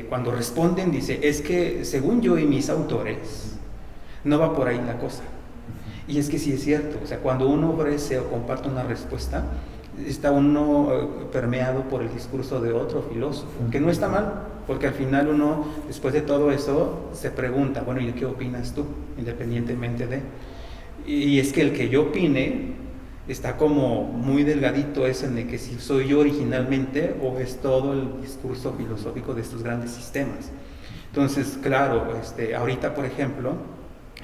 cuando responden, dice, es que según yo y mis autores, no va por ahí la cosa. Y es que sí es cierto, o sea, cuando uno ofrece o comparte una respuesta, está uno permeado por el discurso de otro filósofo, que no está mal, porque al final uno, después de todo eso, se pregunta, bueno, ¿y qué opinas tú? Independientemente de... Y es que el que yo opine está como muy delgadito eso en el que si soy yo originalmente o es todo el discurso filosófico de estos grandes sistemas. Entonces, claro, ahorita, por ejemplo,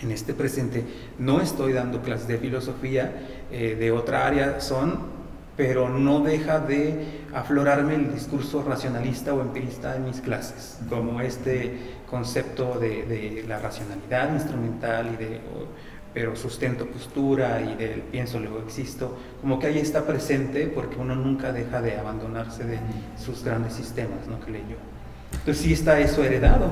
en este presente, no estoy dando clases de filosofía, de otra área pero no deja de aflorarme el discurso racionalista o empirista en mis clases, como concepto de la racionalidad instrumental pero sustento postura y del pienso luego existo, como que ahí está presente porque uno nunca deja de abandonarse de sus grandes sistemas, ¿no? Que leyó. Entonces sí está eso heredado,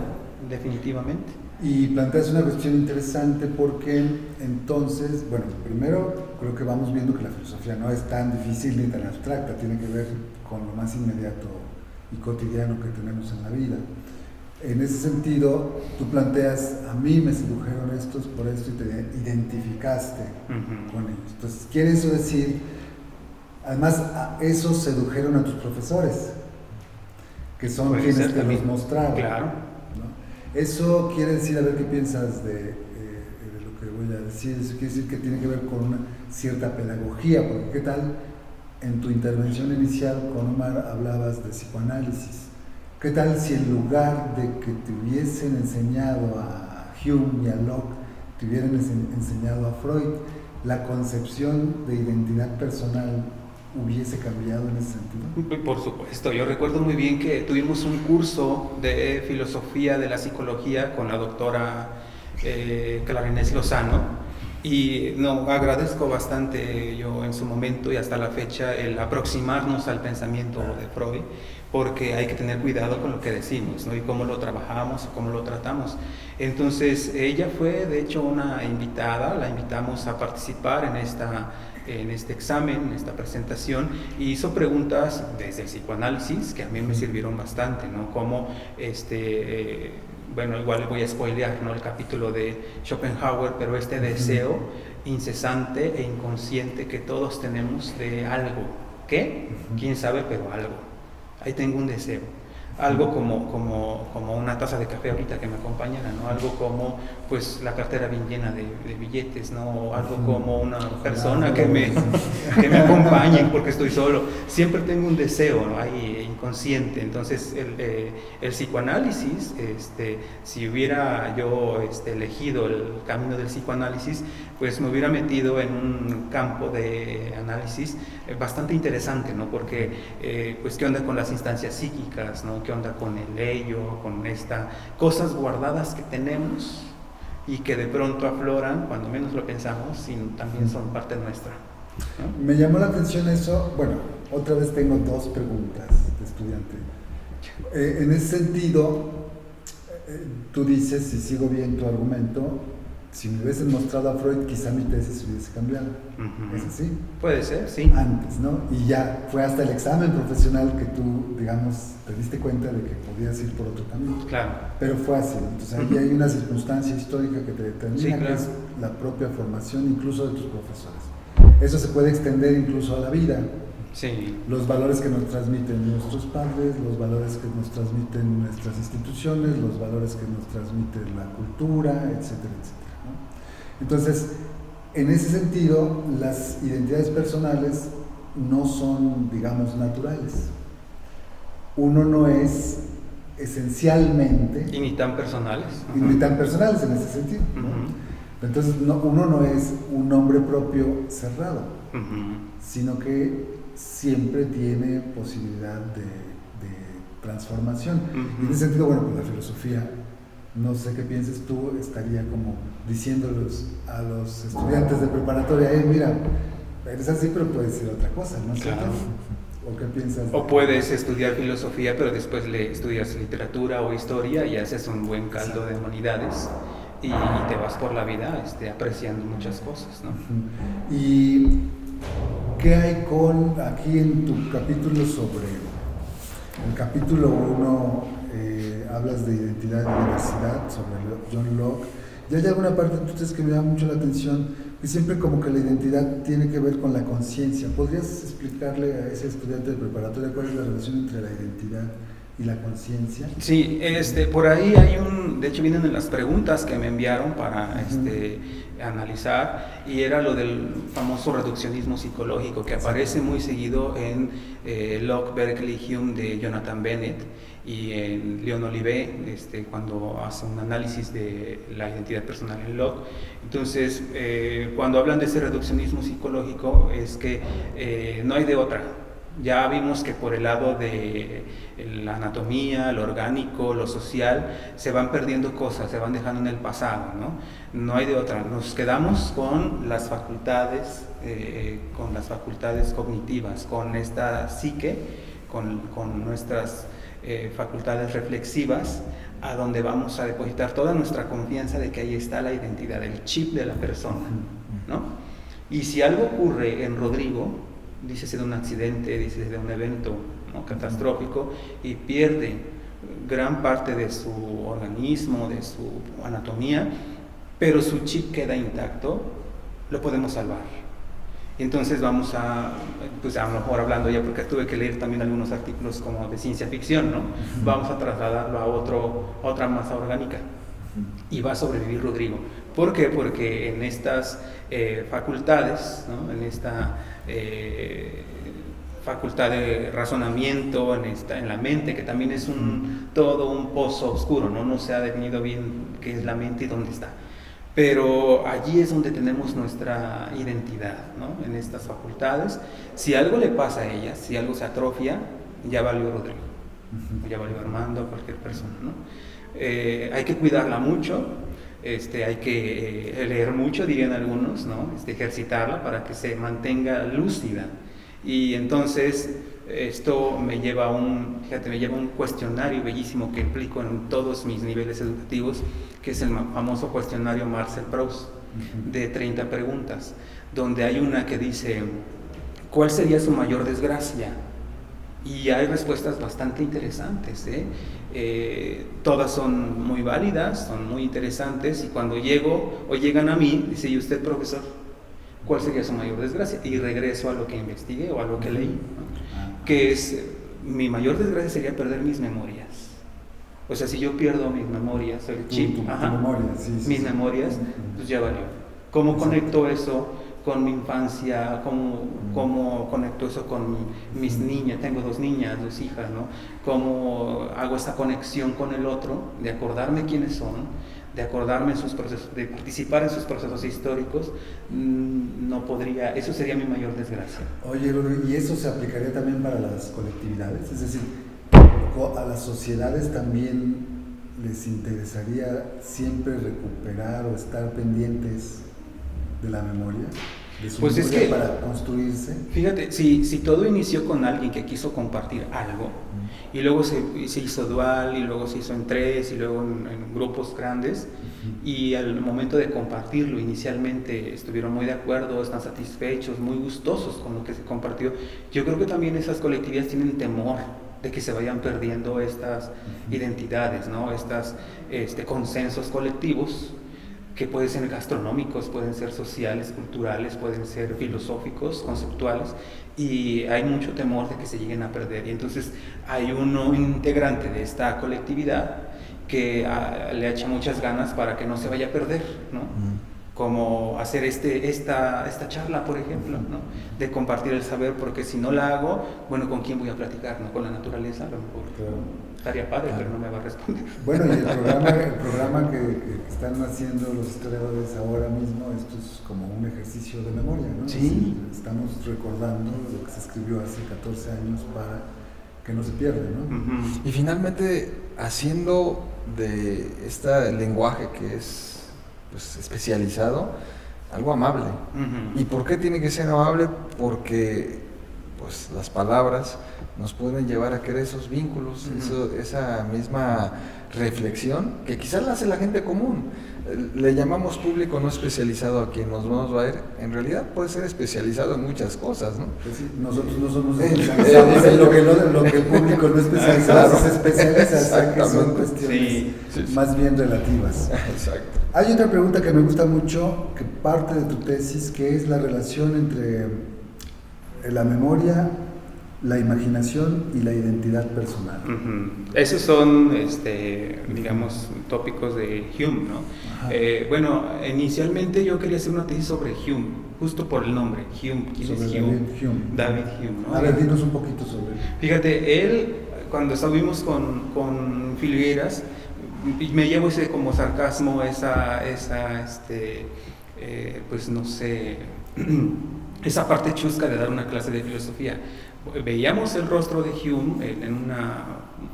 definitivamente. Y planteas una cuestión interesante porque entonces, bueno, primero creo que vamos viendo que la filosofía no es tan difícil ni tan abstracta, tiene que ver con lo más inmediato y cotidiano que tenemos en la vida. En ese sentido, tú planteas, a mí me sedujeron estos por esto y te identificaste con ellos. Entonces, ¿quiere eso decir, además, a esos sedujeron a tus profesores, que son quienes te los mostraron? Claro. Eso quiere decir, a ver qué piensas de lo que voy a decir, eso quiere decir que tiene que ver con una cierta pedagogía, porque ¿qué tal? En tu intervención inicial con Omar hablabas de psicoanálisis. ¿Qué tal si en lugar de que te hubiesen enseñado a Hume y a Locke, te hubieran enseñado a Freud, la concepción de identidad personal hubiese cambiado en ese sentido? Por supuesto, yo recuerdo muy bien que tuvimos un curso de filosofía de la psicología con la doctora Clara Inés Lozano, y no, agradezco bastante yo en su momento y hasta la fecha el aproximarnos al pensamiento de Freud, porque hay que tener cuidado con lo que decimos, ¿no? Y cómo lo trabajamos o cómo lo tratamos. Entonces ella fue de hecho una invitada, la invitamos a participar en este examen, en esta presentación, y hizo preguntas desde el psicoanálisis que a mí me sirvieron bastante, ¿no? Como bueno, igual le voy a spoilear, ¿no? El capítulo de Schopenhauer, pero deseo incesante e inconsciente que todos tenemos de algo. ¿Qué? ¿Quién sabe? Pero algo. Ahí tengo un deseo. Algo como una taza de café ahorita que me acompañara, ¿no? Algo como pues la cartera bien llena de billetes, ¿no? O algo como una persona que me acompañe porque estoy solo. Siempre tengo un deseo, ¿no? Ahí inconsciente. Entonces el psicoanálisis, si hubiera yo elegido el camino del psicoanálisis, pues me hubiera metido en un campo de análisis bastante interesante, ¿no? Porque pues qué onda con las instancias psíquicas, ¿no? Qué onda con el ello, con cosas guardadas que tenemos y que de pronto afloran cuando menos lo pensamos y también son parte nuestra, ¿no? Me llamó la atención eso. Bueno, otra vez tengo dos preguntas de estudiante. En ese sentido, tú dices, si sigo bien tu argumento, si me hubiesen mostrado a Freud, quizá mi tesis hubiese cambiado. ¿Es así? Puede ser, sí. Antes, ¿no? Y ya fue hasta el examen profesional que tú, digamos, te diste cuenta de que podías ir por otro camino. Claro. Pero fue así. Entonces ahí hay una circunstancia histórica que te determina, Sí, claro, que es la propia formación incluso de tus profesores. Eso se puede extender incluso a la vida. Sí. Los valores que nos transmiten nuestros padres, los valores que nos transmiten nuestras instituciones, los valores que nos transmite la cultura, etcétera, etcétera, ¿no? Entonces, en ese sentido, las identidades personales no son, digamos, naturales. Uno no es esencialmente... Y ni tan personales. Y ni tan personales en ese sentido, ¿no? Entonces, uno no es un nombre propio cerrado, sino que siempre tiene posibilidad de transformación. Y en ese sentido, bueno, pues la filosofía, no sé qué pienses tú, estaría como diciéndolos a los estudiantes de preparatoria, mira, eres así, pero puedes ser otra cosa, ¿no? Claro. ¿O qué piensas? O puedes estudiar filosofía, pero después le estudias literatura o historia y haces un buen caldo de humanidades y te vas por la vida apreciando muchas cosas, ¿no? ¿Y qué hay aquí en tu capítulo el capítulo 1, hablas de identidad y diversidad, sobre John Locke? Y hay alguna parte entonces que me llama mucho la atención, que siempre como que la identidad tiene que ver con la conciencia. ¿Podrías explicarle a ese estudiante de preparatoria cuál es la relación entre la identidad y la conciencia? Sí, por ahí hay de hecho vienen en las preguntas que me enviaron para analizar, y era lo del famoso reduccionismo psicológico que aparece muy seguido en Locke, Berkeley, Hume de Jonathan Bennett, y en Leon Olivet, cuando hace un análisis de la identidad personal en Locke. Entonces, cuando hablan de ese reduccionismo psicológico, es que no hay de otra. Ya vimos que por el lado de la anatomía, lo orgánico, lo social, se van perdiendo cosas, se van dejando en el pasado, ¿no? No hay de otra. Nos quedamos con las facultades cognitivas, con esta psique, con nuestras facultades reflexivas, a donde vamos a depositar toda nuestra confianza de que ahí está la identidad, el chip de la persona, ¿no? Y si algo ocurre en Rodrigo, dícese de un accidente, dícese de un evento, ¿no?, catastrófico, y pierde gran parte de su organismo, de su anatomía, pero su chip queda intacto, lo podemos salvar. Y entonces vamos a lo mejor hablando ya, porque tuve que leer también algunos artículos como de ciencia ficción, ¿no? Vamos a trasladarlo a otra masa orgánica, y va a sobrevivir Rodrigo. ¿Por qué? Porque en estas facultades, ¿no?, en esta facultad de razonamiento, en la mente, que también es todo un pozo oscuro, ¿no? No se ha definido bien qué es la mente y dónde está. Pero allí es donde tenemos nuestra identidad, ¿no? En estas facultades. Si algo le pasa a ellas, si algo se atrofia, ya valió Rodrigo, ya valió Armando, cualquier persona, ¿no? Hay que cuidarla mucho, hay que leer mucho, dirían algunos, ¿no? Ejercitarla para que se mantenga lúcida. Y entonces esto me lleva a un cuestionario bellísimo que aplico en todos mis niveles educativos, que es el famoso cuestionario Marcel-Proust, de 30 preguntas, donde hay una que dice, ¿cuál sería su mayor desgracia? Y hay respuestas bastante interesantes, todas son muy válidas, son muy interesantes, y cuando llegan a mí, dice, ¿y usted, profesor, cuál sería su mayor desgracia? Y regreso a lo que investigué o a lo que leí, ¿no? Que es mi mayor desgracia sería perder mis memorias. O sea, si yo pierdo mis memorias, el chip, tu memoria, mis memorias, pues ya valió. ¿Cómo conecto eso con mi infancia? ¿Cómo conecto eso con mis niñas? Tengo 2 niñas, 2 hijas, ¿no? ¿Cómo hago esa conexión con el otro? De acordarme quiénes son, de acordarme en sus procesos, de participar en sus procesos históricos, no podría, eso sería mi mayor desgracia. Oye, ¿y eso se aplicaría también para las colectividades? Es decir, ¿a las sociedades también les interesaría siempre recuperar o estar pendientes de la memoria? De su pues memoria es que, para construirse. Fíjate, si todo inició con alguien que quiso compartir algo, y luego se hizo dual, y luego se hizo en 3, y luego en grupos grandes, y al momento de compartirlo inicialmente estuvieron muy de acuerdo, están satisfechos, muy gustosos con lo que se compartió. Yo creo que también esas colectividades tienen temor de que se vayan perdiendo estas identidades, ¿no? Estas consensos colectivos, que pueden ser gastronómicos, pueden ser sociales, culturales, pueden ser filosóficos, conceptuales, y hay mucho temor de que se lleguen a perder. Y entonces hay un integrante de esta colectividad que le echa muchas ganas para que no se vaya a perder, ¿no? Como hacer esta charla, por ejemplo, ¿no? De compartir el saber, porque si no la hago, bueno, ¿con quién voy a platicar? ¿No? Con la naturaleza, a lo mejor estaría padre, pero no me va a responder. Bueno, y el programa que están haciendo los historiadores ahora mismo, esto es como un ejercicio de memoria, ¿no? Sí. Estamos recordando lo que se escribió hace 14 años para que no se pierda, ¿no? Y finalmente, haciendo de este lenguaje que es pues especializado, algo amable. ¿Y por qué tiene que ser amable? Porque pues las palabras nos pueden llevar a crear esos vínculos, esa misma reflexión que quizás la hace la gente común. Le llamamos público no especializado a quien nos vamos a ver, en realidad puede ser especializado en muchas cosas, ¿no? Pues sí, nosotros no somos especializados en lo que el público no especializado se especializa, o sea que son cuestiones más bien relativas. Exacto. Hay otra pregunta que me gusta mucho, que parte de tu tesis, que es la relación entre la memoria, la imaginación y la identidad personal. Esos son, digamos, tópicos de Hume, ¿no? Bueno, inicialmente yo quería hacer una tesis sobre Hume, justo por el nombre, Hume. ¿Quién es Hume? David Hume, ¿no? A ver, dinos un poquito sobre él. Fíjate, él, cuando estuvimos con Figueras, me llevo ese como sarcasmo, pues no sé, esa parte chusca de dar una clase de filosofía. Veíamos el rostro de Hume en una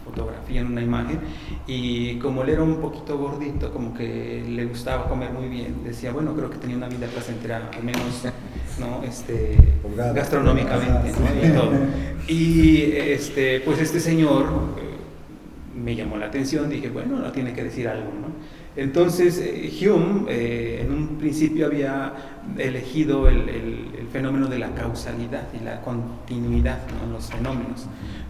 fotografía, en una imagen, y como él era un poquito gordito, como que le gustaba comer muy bien, decía, bueno, creo que tenía una vida placentera, al menos, ¿no? Gastronómicamente, ¿no? Y todo. Y pues este señor me llamó la atención, dije, bueno, no tiene que decir algo, ¿no? Entonces, Hume en un principio había elegido el fenómeno de la causalidad y la continuidad, ¿no? En los fenómenos,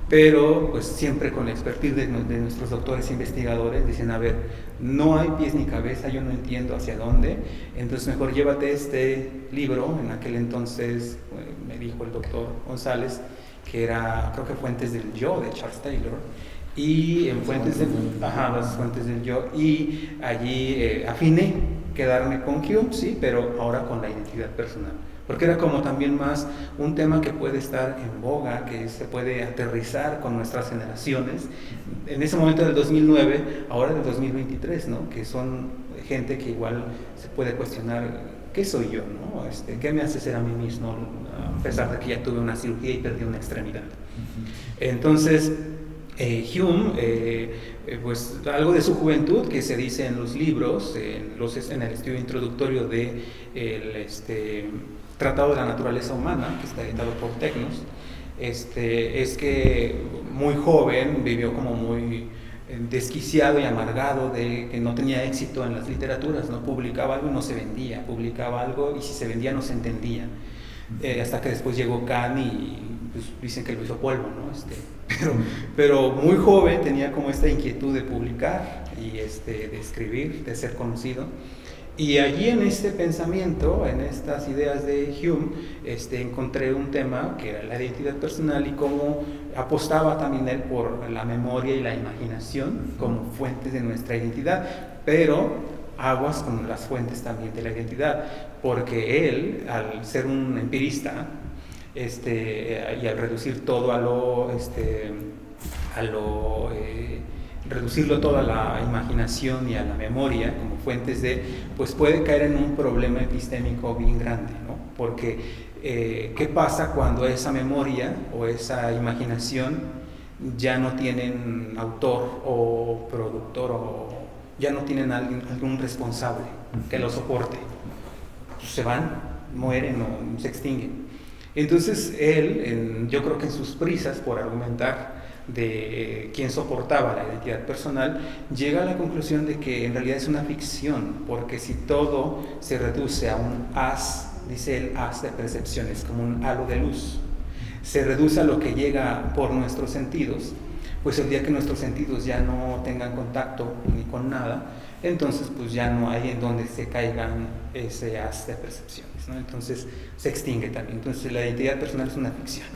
pero pues siempre con la expertise de nuestros doctores investigadores dicen, a ver, no hay pies ni cabeza, yo no entiendo hacia dónde, entonces mejor llévate este libro. En aquel entonces me dijo el doctor González que era, creo que Fuentes del Yo, de Charles Taylor, y en las fuentes del yo, y allí afiné quedarme con Hume, sí, pero ahora con la identidad personal, porque era como también más un tema que puede estar en boga, que se puede aterrizar con nuestras generaciones, en ese momento del 2009, ahora del 2023, ¿no? Que son gente que igual se puede cuestionar, ¿qué soy yo, no? ¿Qué me hace ser a mí mismo, a pesar de que ya tuve una cirugía y perdí una extremidad? Entonces, Hume, pues algo de su juventud que se dice en los libros, en el estudio introductorio de el Tratado de la Naturaleza Humana, que está editado por Tecnos, es que muy joven vivió como muy desquiciado y amargado de que no tenía éxito en las literaturas, no publicaba algo y no se vendía, publicaba algo y si se vendía no se entendía, hasta que después llegó Kant y pues, dicen que lo hizo polvo, ¿no? Pero muy joven tenía como esta inquietud de publicar y de escribir, de ser conocido, Y allí en este pensamiento, en estas ideas de Hume, encontré un tema que era la identidad personal y cómo apostaba también él por la memoria y la imaginación como fuentes de nuestra identidad, pero aguas con las fuentes también de la identidad, porque él, al ser un empirista, y al reducir todo reducirlo todo a la imaginación y a la memoria como fuentes pues puede caer en un problema epistémico bien grande, ¿no? Porque ¿qué pasa cuando esa memoria o esa imaginación ya no tienen autor o productor o ya no tienen algún responsable que lo soporte? Pues se van, mueren o se extinguen. Entonces él, yo creo que en sus prisas por argumentar de quién soportaba la identidad personal, llega a la conclusión de que en realidad es una ficción, porque si todo se reduce a un haz, dice él, haz de percepciones, como un halo de luz, se reduce a lo que llega por nuestros sentidos, pues el día que nuestros sentidos ya no tengan contacto ni con nada, entonces pues ya no hay en donde se caigan ese haz de percepciones, ¿no? Entonces se extingue también. Entonces la identidad personal es una ficción,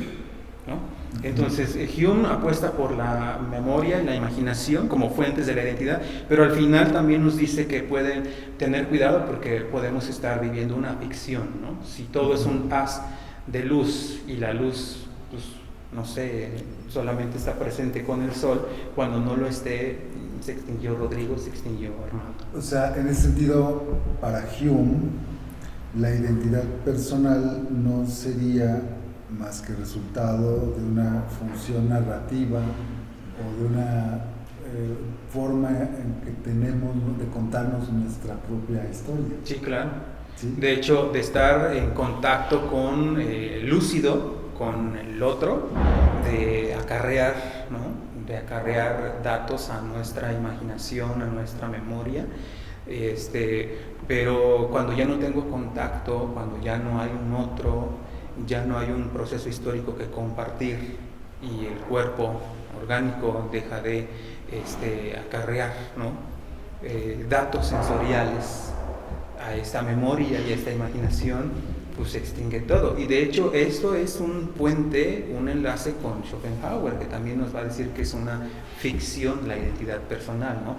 ¿no? Entonces Hume apuesta por la memoria y la imaginación como fuentes de la identidad, pero al final también nos dice que pueden tener cuidado porque podemos estar viviendo una ficción, ¿no? Si todo es un haz de luz y la luz, pues no sé, solamente está presente con el sol, cuando no lo esté, se extinguió Rodrigo, se extinguió Armando. O sea, en ese sentido, para Hume, la identidad personal no sería más que resultado de una función narrativa o de una forma en que tenemos de contarnos nuestra propia historia. Sí, claro. ¿Sí? De hecho, de estar en contacto con lúcido, con el otro, de acarrear, ¿no? De acarrear datos a nuestra imaginación, a nuestra memoria, pero cuando ya no tengo contacto, cuando ya no hay un otro, ya no hay un proceso histórico que compartir y el cuerpo orgánico deja de acarrear, ¿no? Datos sensoriales a esta memoria y a esta imaginación, pues se extingue todo. Y de hecho esto es un puente, un enlace con Schopenhauer, que también nos va a decir que es una ficción la identidad personal, ¿no?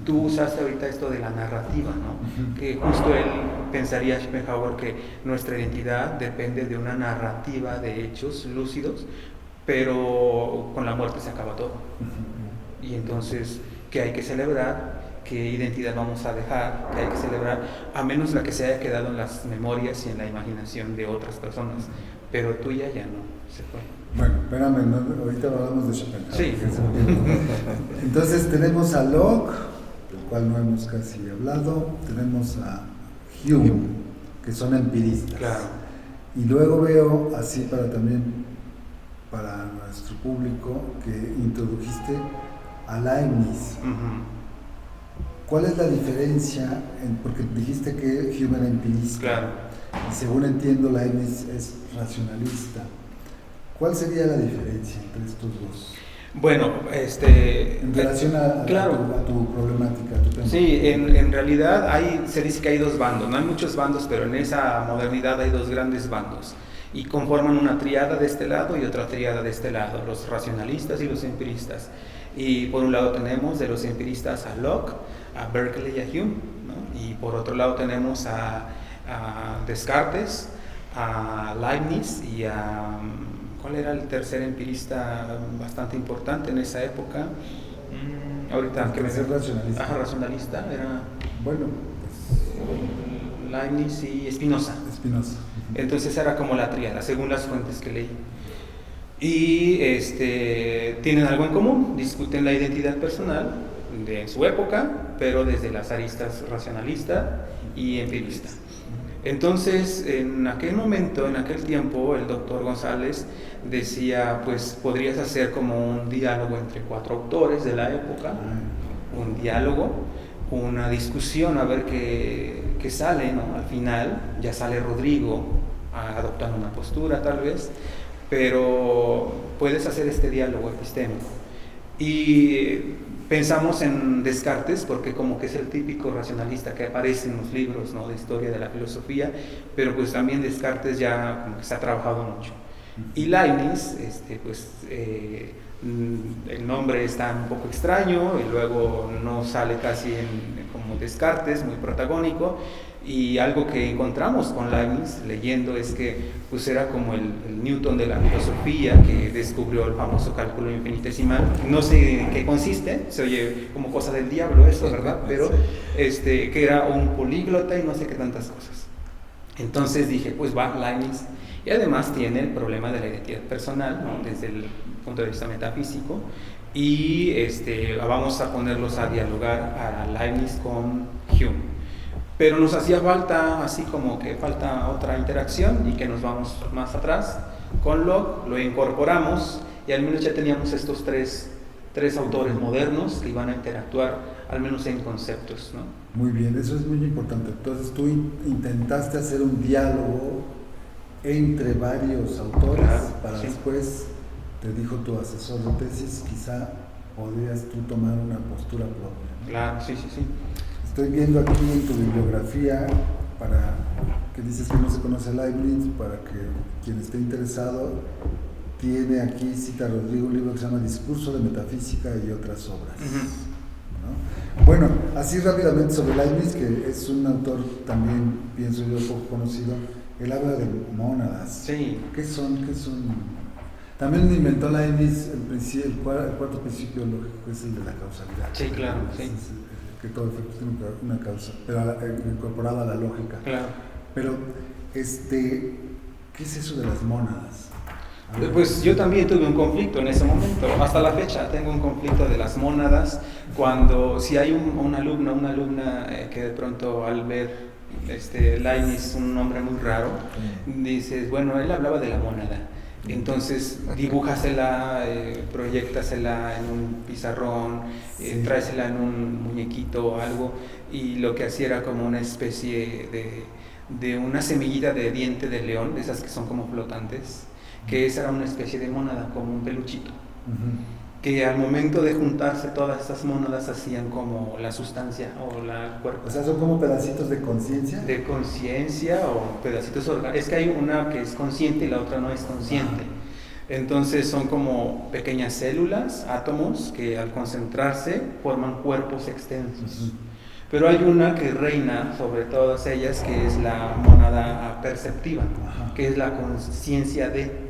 Tú usaste ahorita esto de la narrativa, ¿no? Que justo él pensaría, Schopenhauer, que nuestra identidad depende de una narrativa de hechos lúcidos, pero con la muerte se acaba todo. Y entonces, ¿qué hay que celebrar? ¿Qué identidad vamos a dejar? ¿Qué hay que celebrar? A menos la que se haya quedado en las memorias y en la imaginación de otras personas, pero tuya ya no se fue. Bueno, espérame, ¿no? Ahorita hablamos de Schopenhauer. Sí. Entonces tenemos a Locke, del cual no hemos casi hablado, tenemos a Hume, que son empiristas. Claro. Y luego veo, así para nuestro público, que introdujiste a Leibniz. ¿Cuál es la diferencia? Porque dijiste que Hume era empirista. Claro. Y según entiendo, Leibniz es racionalista. ¿Cuál sería la diferencia entre estos dos? Bueno, en relación a tu problemática, a tu tema. Sí, en realidad se dice que hay dos bandos, no hay muchos bandos, pero en esa modernidad hay dos grandes bandos y conforman una tríada de este lado y otra tríada de este lado, los racionalistas y los empiristas. Y por un lado tenemos de los empiristas a Locke, a Berkeley y a Hume, ¿no? Y por otro lado tenemos a Descartes, a Leibniz y a... ¿Cuál era el tercer empirista bastante importante en esa época? Ahorita que me ser racionalista. Ajá, racionalista era... Bueno, pues... Leibniz y Spinoza. Entonces era como la tríada, según las fuentes que leí. Y tienen algo en común, discuten la identidad personal de su época, pero desde las aristas racionalista y empirista. Entonces, en aquel momento, en aquel tiempo, el doctor González decía, pues podrías hacer como un diálogo entre cuatro autores de la época, un diálogo, una discusión, a ver qué sale, ¿no? Al final ya sale Rodrigo adoptando una postura tal vez, pero puedes hacer este diálogo epistémico. Y pensamos en Descartes, porque como que es el típico racionalista que aparece en los libros, ¿no?, de historia de la filosofía, pero pues también Descartes ya como que se ha trabajado mucho. Y Leibniz, el nombre está un poco extraño y luego no sale casi como Descartes, muy protagónico. Y algo que encontramos con Leibniz leyendo es que pues era como el Newton de la filosofía, que descubrió el famoso cálculo infinitesimal. No sé en qué consiste, se oye como cosa del diablo eso, ¿verdad? Pero que era un políglota y no sé qué tantas cosas. Entonces dije, pues va Leibniz. Y además tiene el problema de la identidad personal, ¿no?, desde el punto de vista metafísico. Y vamos a ponerlos a dialogar a Leibniz con Hume. Pero nos hacía falta, así como que falta otra interacción, y que nos vamos más atrás. Con Locke lo incorporamos y al menos ya teníamos estos tres autores modernos que iban a interactuar, al menos en conceptos, ¿no? Muy bien, eso es muy importante. Entonces tú intentaste hacer un diálogo entre varios autores, claro, para sí. Después te dijo tu asesor de tesis, quizá podrías tú tomar una postura propia, ¿no? Claro, sí. Estoy viendo aquí en tu bibliografía, para que dices que no se conoce Leibniz, para que quien esté interesado, tiene aquí, cita Rodrigo, un libro que se llama Discurso de Metafísica y otras obras. ¿No? Bueno, así rápidamente sobre Leibniz, que es un autor también, pienso yo, poco conocido. Él habla de mónadas. Sí. ¿Qué son? También inventó Leibniz el cuarto principio lógico, que es el de la causalidad. Sí, claro, sí. Que todo efecto tiene una causa, pero incorporada a la lógica. Claro. Pero, ¿qué es eso de las mónadas? Pues yo también tuve un conflicto en ese momento. Hasta la fecha tengo un conflicto de las mónadas. Si hay una alumna que de pronto al ver Leibniz, un nombre muy raro, dices, bueno, él hablaba de la mónada. Entonces dibújasela, proyéctasela en un pizarrón, tráesela en un muñequito o algo, y lo que hacía era como una especie de una semillita de diente de león, de esas que son como flotantes, que esa era una especie de mónada, como un peluchito, que al momento de juntarse todas esas mónadas hacían como la sustancia o el cuerpo. O sea, son como pedacitos de conciencia. De conciencia o pedacitos orgánicos. Es que hay una que es consciente y la otra no es consciente. Entonces son como pequeñas células, átomos, que al concentrarse forman cuerpos extensos. Pero hay una que reina sobre todas ellas, que es la mónada perceptiva, que es la conciencia de.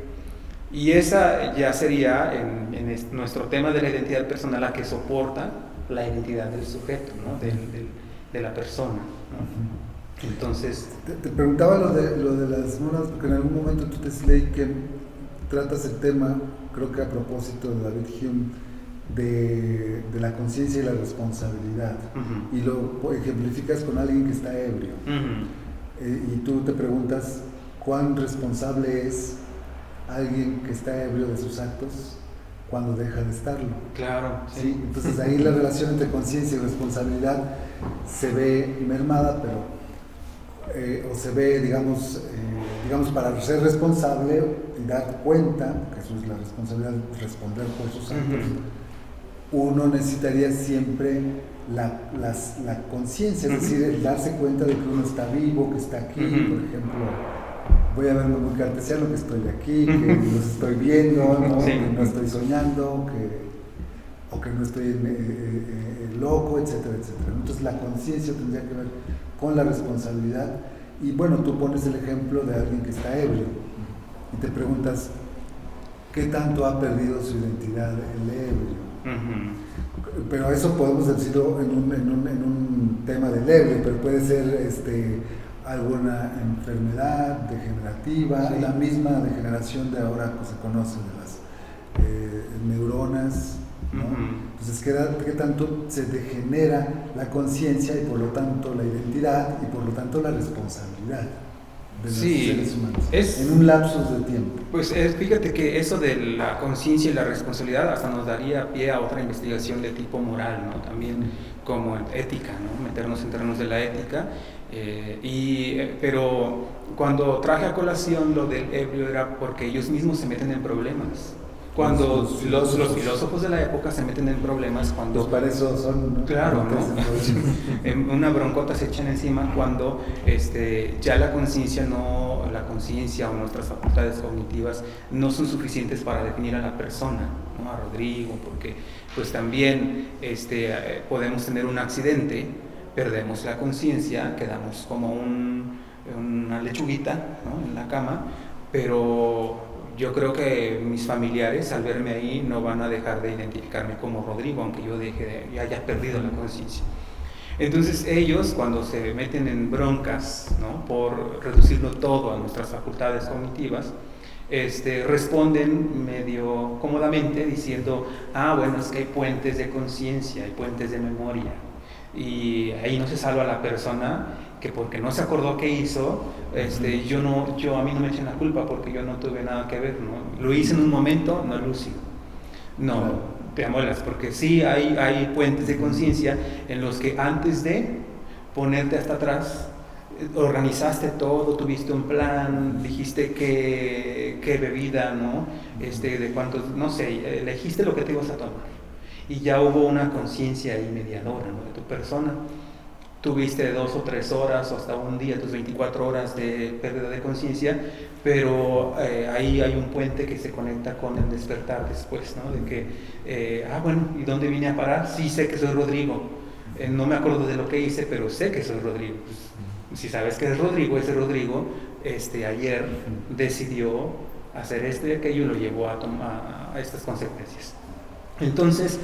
Y esa ya sería, en nuestro tema de la identidad personal, la que soporta la identidad del sujeto, ¿no?, de la persona, ¿no? Entonces... Te preguntaba lo de las mónadas, porque en algún momento tú te leí que tratas el tema, creo que a propósito de David Hume, de la conciencia y la responsabilidad, y lo ejemplificas con alguien que está ebrio, y tú te preguntas cuán responsable es alguien que está ebrio de sus actos cuando deja de estarlo. Claro, sí. Entonces ahí la relación entre conciencia y responsabilidad se ve mermada, pero o se ve, digamos, para ser responsable y dar cuenta, que eso es la responsabilidad, responder por sus actos, uno necesitaría siempre la conciencia, es decir, el darse cuenta de que uno está vivo, que está aquí, por ejemplo. Voy a verlo muy cartesiano, que estoy aquí, que los estoy viendo, ¿no? Que no estoy soñando, que no estoy loco, etcétera. Entonces la conciencia tendría que ver con la responsabilidad. Y bueno, tú pones el ejemplo de alguien que está ebrio y te preguntas qué tanto ha perdido su identidad el ebrio. Pero eso podemos decirlo en un tema del ebrio, pero puede ser alguna enfermedad degenerativa, la misma degeneración de ahora que se conoce de las neuronas, ¿no? Entonces, ¿qué tanto se degenera la conciencia y por lo tanto la identidad y por lo tanto la responsabilidad de los seres humanos en un lapso de tiempo? Pues fíjate que eso de la conciencia y la responsabilidad hasta nos daría pie a otra investigación de tipo moral, ¿no? También como ética, ¿no? Meternos en terrenos de la ética. Pero cuando traje a colación lo del ebrio era porque ellos mismos se meten en problemas. Cuando los filósofos de la época se meten en problemas, cuando... Pues para eso son, ¿no? Claro, ¿no? En una broncota se echan encima cuando ya la conciencia o nuestras facultades cognitivas no son suficientes para definir a la persona, ¿no? A Rodrigo, porque pues también podemos tener un accidente, perdemos la conciencia, quedamos como una lechuguita, ¿no? En la cama, pero yo creo que mis familiares al verme ahí no van a dejar de identificarme como Rodrigo, aunque yo ya haya perdido la conciencia. Entonces ellos, cuando se meten en broncas, ¿no? Por reducirlo todo a nuestras facultades cognitivas, responden medio cómodamente diciendo, bueno, es que hay puentes de conciencia, hay puentes de memoria, y ahí no se salva la persona que porque no se acordó qué hizo, a mí no me echen la culpa porque yo no tuve nada que ver, ¿no? Lo hice en un momento, no lúcido. No, te amuelas, porque sí hay puentes de conciencia en los que antes de ponerte hasta atrás, organizaste todo, tuviste un plan, dijiste qué bebida, ¿no? De cuántos, no sé, elegiste lo que te ibas a tomar. Y ya hubo una conciencia ahí mediadora, ¿no? De tu persona. Tuviste 2 o 3 horas o hasta un día, tus 24 horas de pérdida de conciencia, pero ahí hay un puente que se conecta con el despertar después, ¿no? De que, bueno, ¿y dónde vine a parar? Sí, sé que soy Rodrigo. No me acuerdo de lo que hice, pero sé que soy Rodrigo. Pues, si sabes que es Rodrigo, ese Rodrigo ayer decidió hacer esto y aquello y lo llevó a estas consecuencias. Entonces,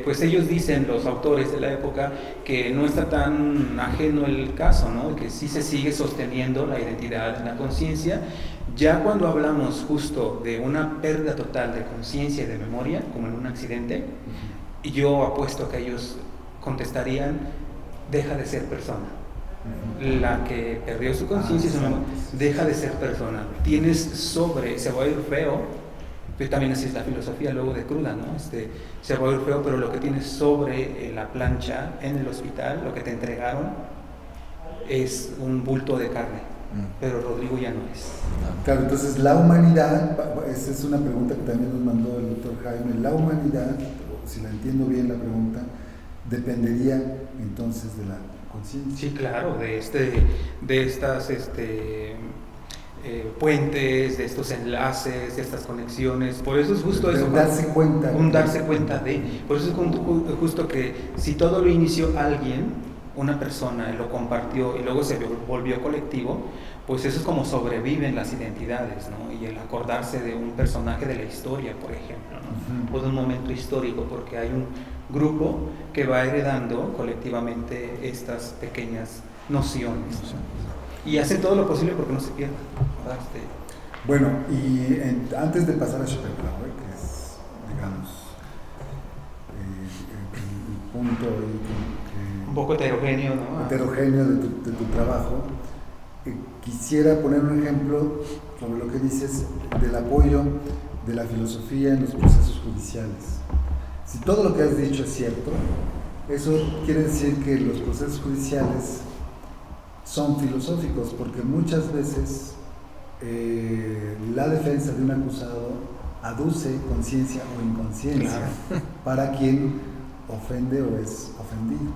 pues ellos dicen, los autores de la época, que no está tan ajeno el caso, ¿no? Que sí se sigue sosteniendo la identidad en la conciencia. Ya cuando hablamos justo de una pérdida total de conciencia y de memoria, como en un accidente, yo apuesto a que ellos contestarían, deja de ser persona. La que perdió su conciencia y su memoria, deja de ser persona. Tienes se va a ir feo. También así es la filosofía luego de Cruda, ¿no? Se va a ir feo, pero lo que tienes sobre la plancha en el hospital, lo que te entregaron, es un bulto de carne, pero Rodrigo ya no es. Claro, entonces la humanidad, esa es una pregunta que también nos mandó el doctor Jaime, la humanidad, si la entiendo bien la pregunta, dependería entonces de la conciencia. Sí, claro, de estas puentes, de estos enlaces, de estas conexiones. Por eso es justo eso. Darse cuenta. Darse cuenta de. Por eso es justo que si todo lo inició alguien, una persona, lo compartió y luego se volvió colectivo, pues eso es como sobreviven las identidades, ¿no? Y el acordarse de un personaje de la historia, por ejemplo, ¿no? O de un momento histórico, porque hay un grupo que va heredando colectivamente estas pequeñas nociones. Y hacen todo lo posible porque no se pierdan. Bueno, y antes de pasar a Schopenhauer, que es, digamos, el punto que un poco heterogéneo, ¿no? Heterogéneo de tu trabajo, quisiera poner un ejemplo sobre lo que dices del apoyo de la filosofía en los procesos judiciales. Si todo lo que has dicho es cierto, eso quiere decir que los procesos judiciales son filosóficos, porque muchas veces la defensa de un acusado aduce conciencia o inconsciencia para quien ofende o es ofendido.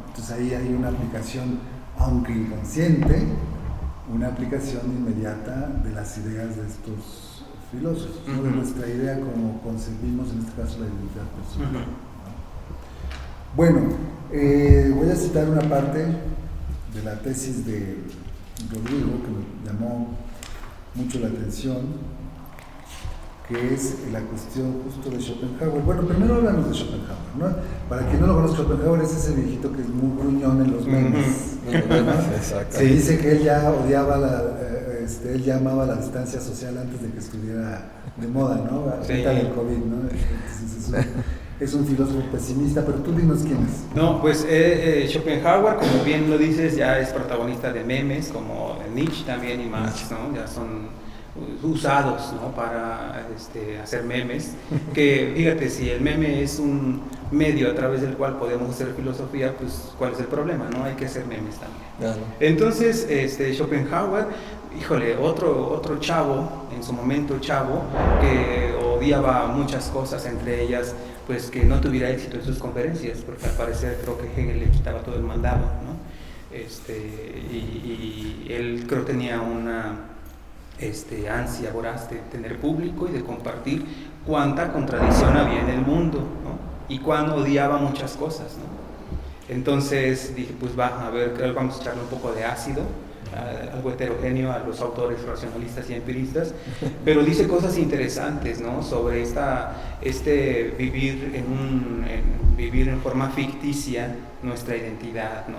Entonces ahí hay una aplicación, aunque inconsciente, una aplicación inmediata de las ideas de estos filósofos, ¿no? De nuestra idea como concebimos en este caso la identidad personal. ¿No? Bueno, voy a citar una parte de la tesis de Rodrigo que me llamó mucho la atención, que es la cuestión justo de Schopenhauer. Bueno, primero háblanos de Schopenhauer, ¿no? Para quien no lo conoce, Schopenhauer es ese viejito que es muy gruñón en los memes. Exacto. Se dice que él ya odiaba él ya amaba la distancia social antes de que estuviera de moda, ¿no? Ahorita del COVID, ¿no? Entonces es un filósofo pesimista, pero tú dinos quién es. No, pues Schopenhauer, como bien lo dices, ya es protagonista de memes, como Nietzsche también y Marx, ¿no? Ya son usados, ¿no? Para hacer memes, que fíjate, si el meme es un medio a través del cual podemos hacer filosofía, pues ¿cuál es el problema? No hay que hacer memes también. Claro. Entonces, Schopenhauer híjole, otro chavo, en su momento chavo, que odiaba muchas cosas, entre ellas, pues que no tuviera éxito en sus conferencias, porque al parecer creo que Hegel le quitaba todo el mandado, ¿no? Y él creo tenía una ansia voraz de tener público y de compartir cuánta contradicción había en el mundo, ¿no? Y cuando odiaba muchas cosas, ¿no? Entonces dije, pues va, a ver, creo que vamos a echarle un poco de ácido, algo heterogéneo a los autores racionalistas y empiristas, pero dice cosas interesantes, ¿no? Sobre vivir en forma ficticia nuestra identidad, ¿no?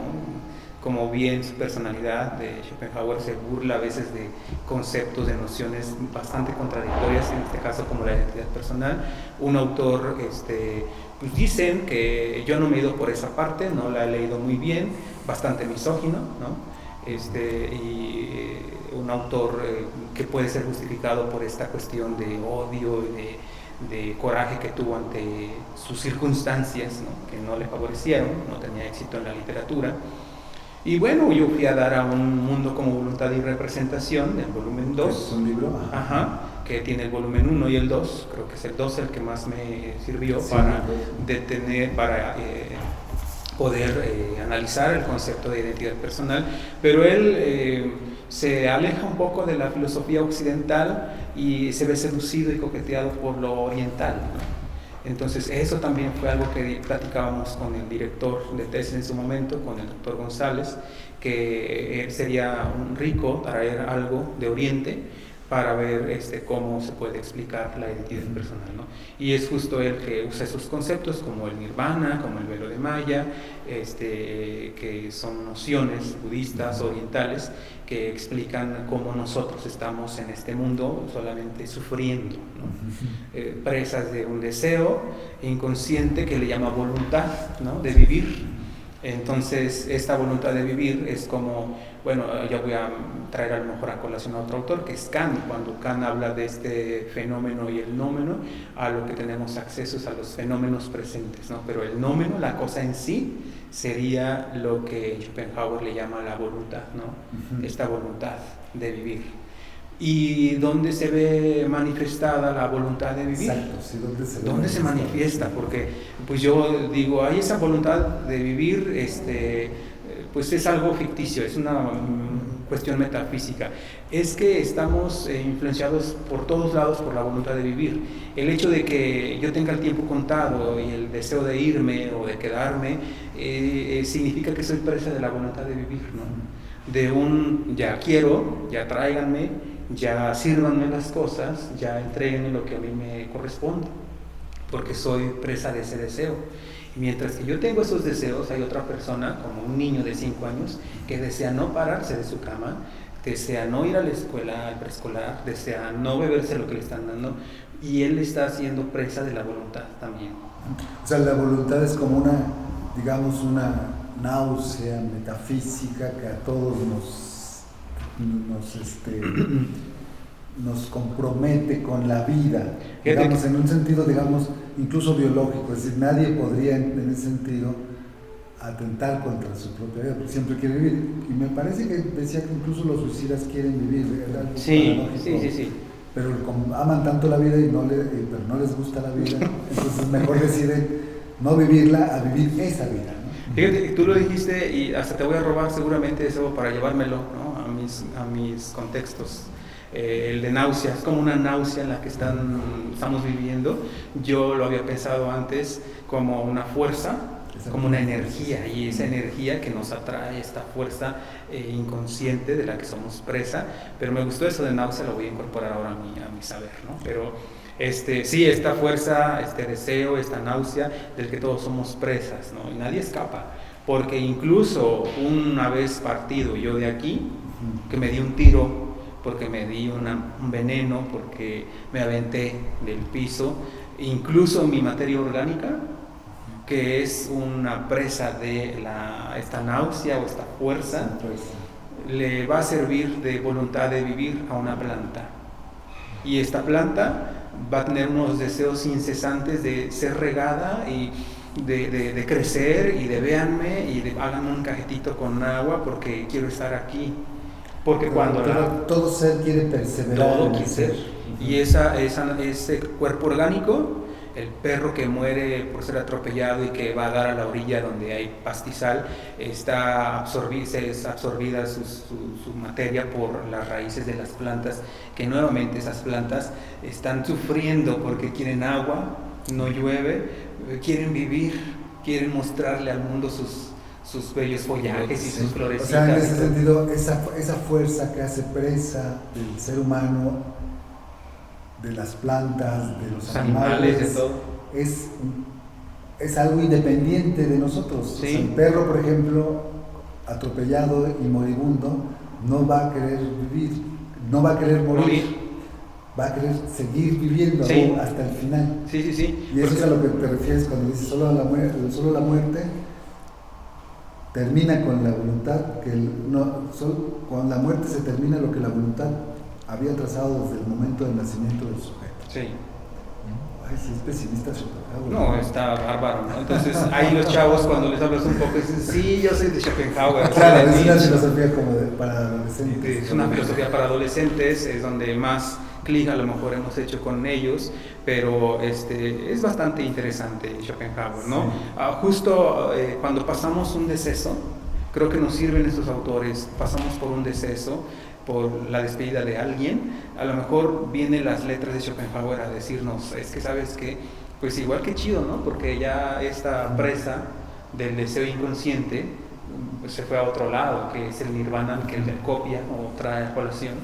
Como bien su personalidad de Schopenhauer se burla a veces de conceptos, de nociones bastante contradictorias, en este caso como la identidad personal. Un autor, pues dicen que yo no me he ido por esa parte, no la he leído muy bien, bastante misógino, ¿no? Y un autor que puede ser justificado por esta cuestión de odio y de coraje que tuvo ante sus circunstancias, ¿no? Que no le favorecieron, no tenía éxito en la literatura. Y bueno, yo fui a dar a Un mundo como voluntad y representación, del volumen 2. ¿Es un libro? Ajá, que tiene el volumen 1 y el 2, creo que es el 2 el que más me sirvió para poder analizar el concepto de identidad personal, pero él se aleja un poco de la filosofía occidental y se ve seducido y coqueteado por lo oriental, ¿no? Entonces eso también fue algo que platicábamos con el director de tesis en su momento, con el doctor González, que sería un rico traer algo de Oriente para ver cómo se puede explicar la identidad personal, ¿no? Y es justo él que usa esos conceptos como el nirvana, como el velo de Maya, que son nociones budistas orientales que explican cómo nosotros estamos en este mundo solamente sufriendo, ¿no? Presas de un deseo inconsciente que le llama voluntad, ¿no? De vivir. Entonces, esta voluntad de vivir es como, bueno, ya voy a traer a lo mejor a colación a otro autor, que es Kant. Cuando Kant habla de este fenómeno y el nómeno, a lo que tenemos acceso es a los fenómenos presentes, ¿no? Pero el nómeno, la cosa en sí, sería lo que Schopenhauer le llama la voluntad, ¿no? Esta voluntad de vivir. ¿Y dónde se ve manifestada la voluntad de vivir? Exacto, sí, ¿Dónde se manifiesta? Porque pues yo digo, hay esa voluntad de vivir, pues es algo ficticio, es una cuestión metafísica. Es que estamos influenciados por todos lados por la voluntad de vivir. El hecho de que yo tenga el tiempo contado y el deseo de irme o de quedarme, significa que soy presa de la voluntad de vivir, ¿no? De un ya quiero, ya tráiganme, ya sírvanme las cosas, ya entréguenme lo que a mí me corresponde, porque soy presa de ese deseo. Y mientras que yo tengo esos deseos, hay otra persona, como un niño de 5 años, que desea no pararse de su cama, desea no ir a la escuela, al preescolar, desea no beberse lo que le están dando, y él está siendo presa de la voluntad también. O sea, la voluntad es como una, digamos, una náusea metafísica que a todos nos compromete con la vida, digamos, en un sentido, digamos, incluso biológico, es decir, nadie podría en ese sentido atentar contra su propia vida, porque siempre quiere vivir, y me parece que decía que incluso los suicidas quieren vivir, ¿verdad? Sí. Pero aman tanto la vida pero no les gusta la vida, entonces mejor deciden no vivirla a vivir esa vida, ¿no? Fíjate, tú lo dijiste y hasta te voy a robar seguramente eso para llevármelo, ¿no? a mis contextos. El de náusea, es como una náusea en la que estamos viviendo. Yo lo había pensado antes como una fuerza, como una energía, y esa energía que nos atrae, esta fuerza inconsciente de la que somos presa. Pero me gustó eso de náusea, lo voy a incorporar ahora a mi saber, ¿no? Pero sí, esta fuerza, este deseo, esta náusea del que todos somos presas, ¿no? Y nadie escapa, porque incluso una vez partido yo de aquí, que me di un tiro, porque me di un veneno, porque me aventé del piso, incluso mi materia orgánica, que es una presa de esta náusea o esta fuerza, le va a servir de voluntad de vivir a una planta. Y esta planta va a tener unos deseos incesantes de ser regada y de crecer, y de véanme y de háganme un cajetito con agua porque quiero estar aquí. porque cuando todo ser quiere perseverar. Todo quiere ser. Y ese cuerpo orgánico, el perro que muere por ser atropellado y que va a dar a la orilla donde hay pastizal, es absorbida su materia por las raíces de las plantas, que nuevamente esas plantas están sufriendo porque quieren agua, no llueve, quieren vivir, quieren mostrarle al mundo sus bellos follajes y sus florecitas. O sea, en ese sentido, esa fuerza que hace presa del ser humano, de las plantas, de los animales, de todo, es algo independiente de nosotros. Sí. O sea, el perro, por ejemplo, atropellado y moribundo, no va a querer vivir, no va a querer morir, va a querer seguir viviendo hasta el final. Sí. Y eso es a lo que te refieres cuando dices solo la muerte termina con la voluntad, con la muerte se termina lo que la voluntad había trazado desde el momento del nacimiento del sujeto. Sí. Ay, sí, es pesimista Schopenhauer. No, está bárbaro, ¿no? Entonces, ahí los chavos, cuando les hablas un poco, dicen, sí, yo soy de Schopenhauer. Claro, es una filosofía como para adolescentes. Es una filosofía para adolescentes, es donde más clic a lo mejor hemos hecho con ellos, pero es bastante interesante Schopenhauer, ¿no? Sí. Justo cuando pasamos un deceso, creo que nos sirven estos autores, pasamos por un deceso, por la despedida de alguien, a lo mejor vienen las letras de Schopenhauer a decirnos, es que sabes que, pues igual que chido, ¿no? Porque ya esta presa del deseo inconsciente pues se fue a otro lado, que es el nirvana, que es la copia o trae a colación,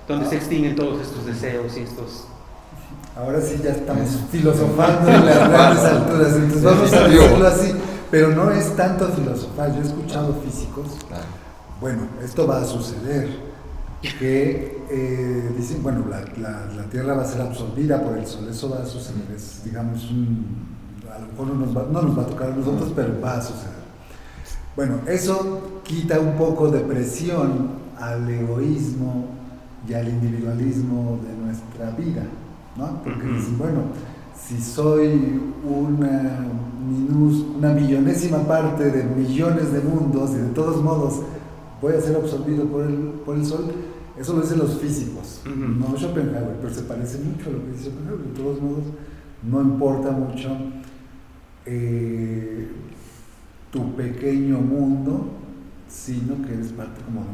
donde se extinguen todos estos deseos y estos... Ahora sí ya estamos filosofando en las grandes alturas, entonces vamos a decirlo así, pero no es tanto filosofar. Yo he escuchado físicos, bueno, esto va a suceder, que dicen, bueno, la Tierra va a ser absorbida por el Sol, eso va a suceder, es, digamos, a lo mejor no nos va a tocar a nosotros, pero va a suceder. Bueno, eso quita un poco de presión al egoísmo y al individualismo de nuestra vida, ¿no? Porque dicen, bueno, si soy una millonésima parte de millones de mundos y de todos modos voy a ser absorbido por el Sol, eso lo dicen los físicos, no Schopenhauer, pero se parece mucho a lo que dice Schopenhauer. De todos modos, no importa mucho tu pequeño mundo, sino que eres parte como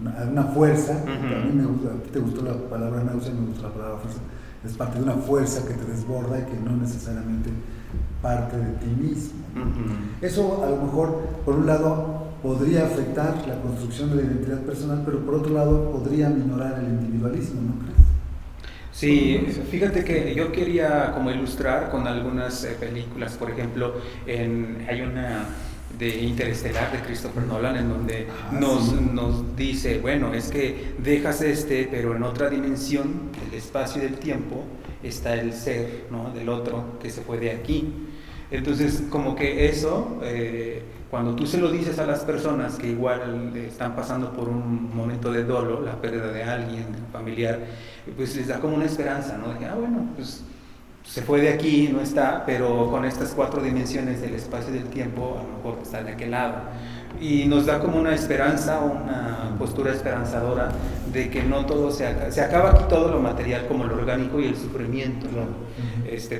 de una fuerza. A mí me gusta, a ti te gustó la palabra náusea, me gusta la palabra fuerza. Es parte de una fuerza que te desborda y que no necesariamente parte de ti mismo. Eso a lo mejor, por un lado, podría afectar la construcción de la identidad personal, pero por otro lado podría minorar el individualismo, ¿no crees? Sí, fíjate que yo quería como ilustrar con algunas películas, por ejemplo, hay una de Interestelar de Christopher Nolan en donde nos dice, bueno, es que dejas pero en otra dimensión del espacio y del tiempo está el ser, ¿no?, del otro que se fue de aquí. Entonces, como que eso, cuando tú se lo dices a las personas que igual están pasando por un momento de dolo, la pérdida de alguien, de un familiar, pues les da como una esperanza, ¿no? De que, bueno, pues se fue de aquí, no está, pero con estas 4 dimensiones del espacio y del tiempo, a lo mejor está de aquel lado. Y nos da como una esperanza, una postura esperanzadora de que no todo se acaba aquí todo lo material como lo orgánico y el sufrimiento, ¿no?